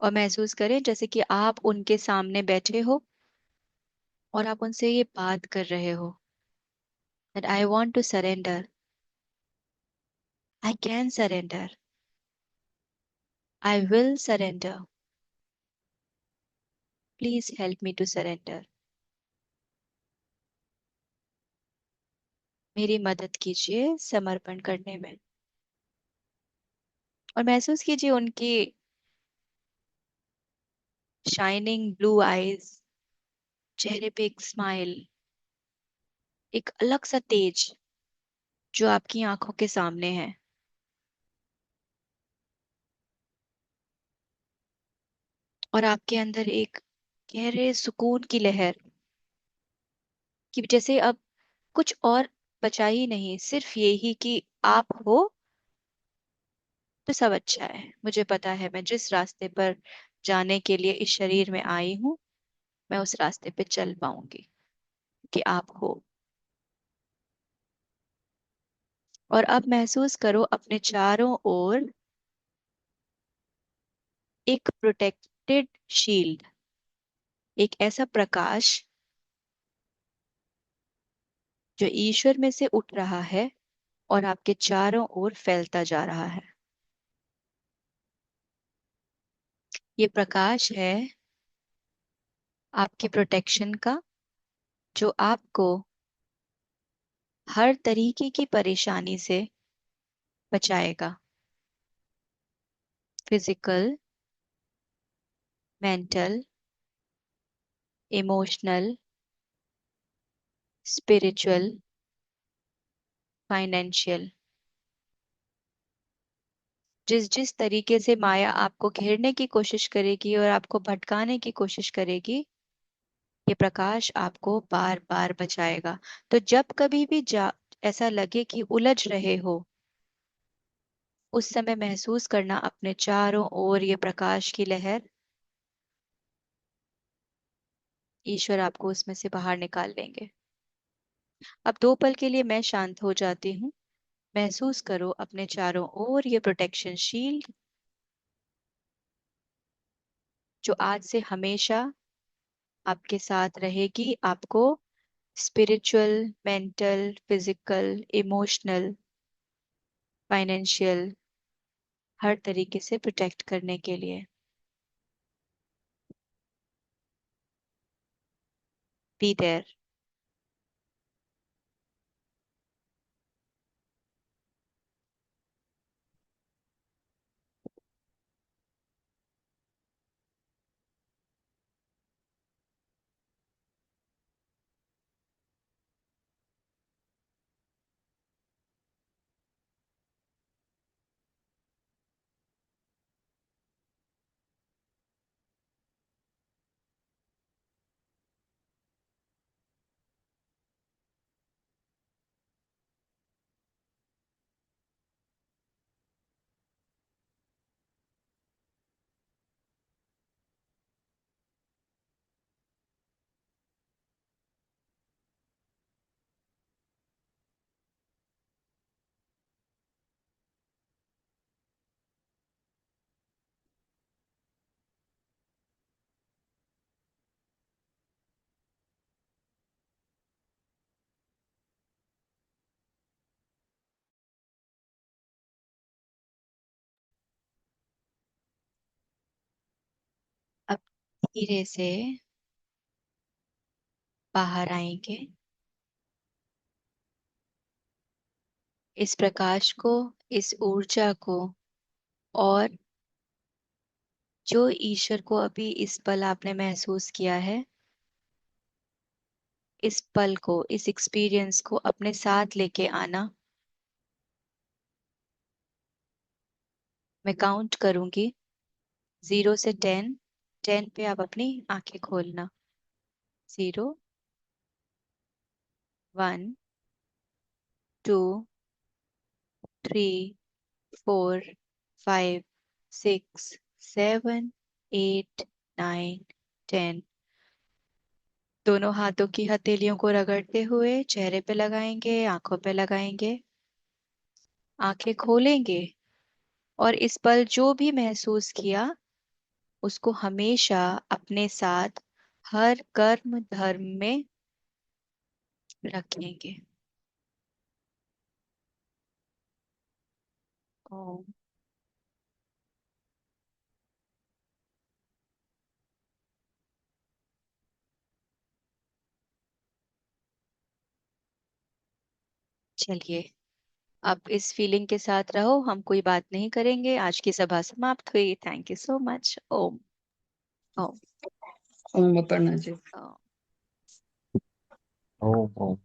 और महसूस करें जैसे कि आप उनके सामने बैठे हो और आप उनसे ये बात कर रहे हो that I want to surrender. I can surrender. I will surrender. Please help me to surrender. मेरी मदद कीजिए समर्पण करने में। और महसूस कीजिए उनकी शाइनिंग ब्लू आईज, चेहरे पे एक स्माइल, एक अलग सा तेज जो आपकी आंखों के सामने है। और आपके अंदर एक गहरे सुकून की लहर, कि जैसे अब कुछ और बचा ही नहीं, सिर्फ यही कि आप हो तो सब अच्छा है। मुझे पता है मैं जिस रास्ते पर जाने के लिए इस शरीर में आई हूँ, मैं उस रास्ते पे चल पाऊंगी कि आप हो। और अब महसूस करो अपने चारों ओर एक प्रोटेक्टेड शील्ड, एक ऐसा प्रकाश जो ईश्वर में से उठ रहा है और आपके चारों ओर फैलता जा रहा है। ये प्रकाश है आपके प्रोटेक्शन का, जो आपको हर तरीके की परेशानी से बचाएगा। Physical, mental, emotional, spiritual, financial. जिस जिस तरीके से माया आपको घेरने की कोशिश करेगी और आपको भटकाने की कोशिश करेगी, ये प्रकाश आपको बार बार बचाएगा। तो जब कभी भी ऐसा लगे कि उलझ रहे हो, उस समय महसूस करना अपने चारों ओर ये प्रकाश की लहर। ईश्वर आपको उसमें से बाहर निकाल लेंगे। अब 2 पल के लिए मैं शांत हो जाती हूँ। महसूस करो अपने चारों ओर ये प्रोटेक्शन शील्ड, जो आज से हमेशा आपके साथ रहेगी, आपको spiritual, mental, physical, emotional, financial, हर तरीके से प्रोटेक्ट करने के लिए। Be there. धीरे से बाहर आएंगे। इस प्रकाश को, इस ऊर्जा को, और जो ईश्वर को अभी इस पल आपने महसूस किया है, इस पल को, इस एक्सपीरियंस को अपने साथ लेके आना। मैं काउंट करूंगी 0 से 10। 10 पे आप अपनी आंखें खोलना। 0, 1, 2, 3, 4, 5, 6, 7, 8, 9, 10। दोनों हाथों की हथेलियों को रगड़ते हुए चेहरे पे लगाएंगे, आंखों पे लगाएंगे, आंखें खोलेंगे, और इस पल जो भी महसूस किया उसको हमेशा अपने साथ हर कर्म धर्म में रखेंगे। ओम। चलिए, अब इस फीलिंग के साथ रहो, हम कोई बात नहीं करेंगे। आज की सभा समाप्त हुई। Thank you so much. ओम। ओम। ओम अपर्णा जी। ओम। ओम ओम।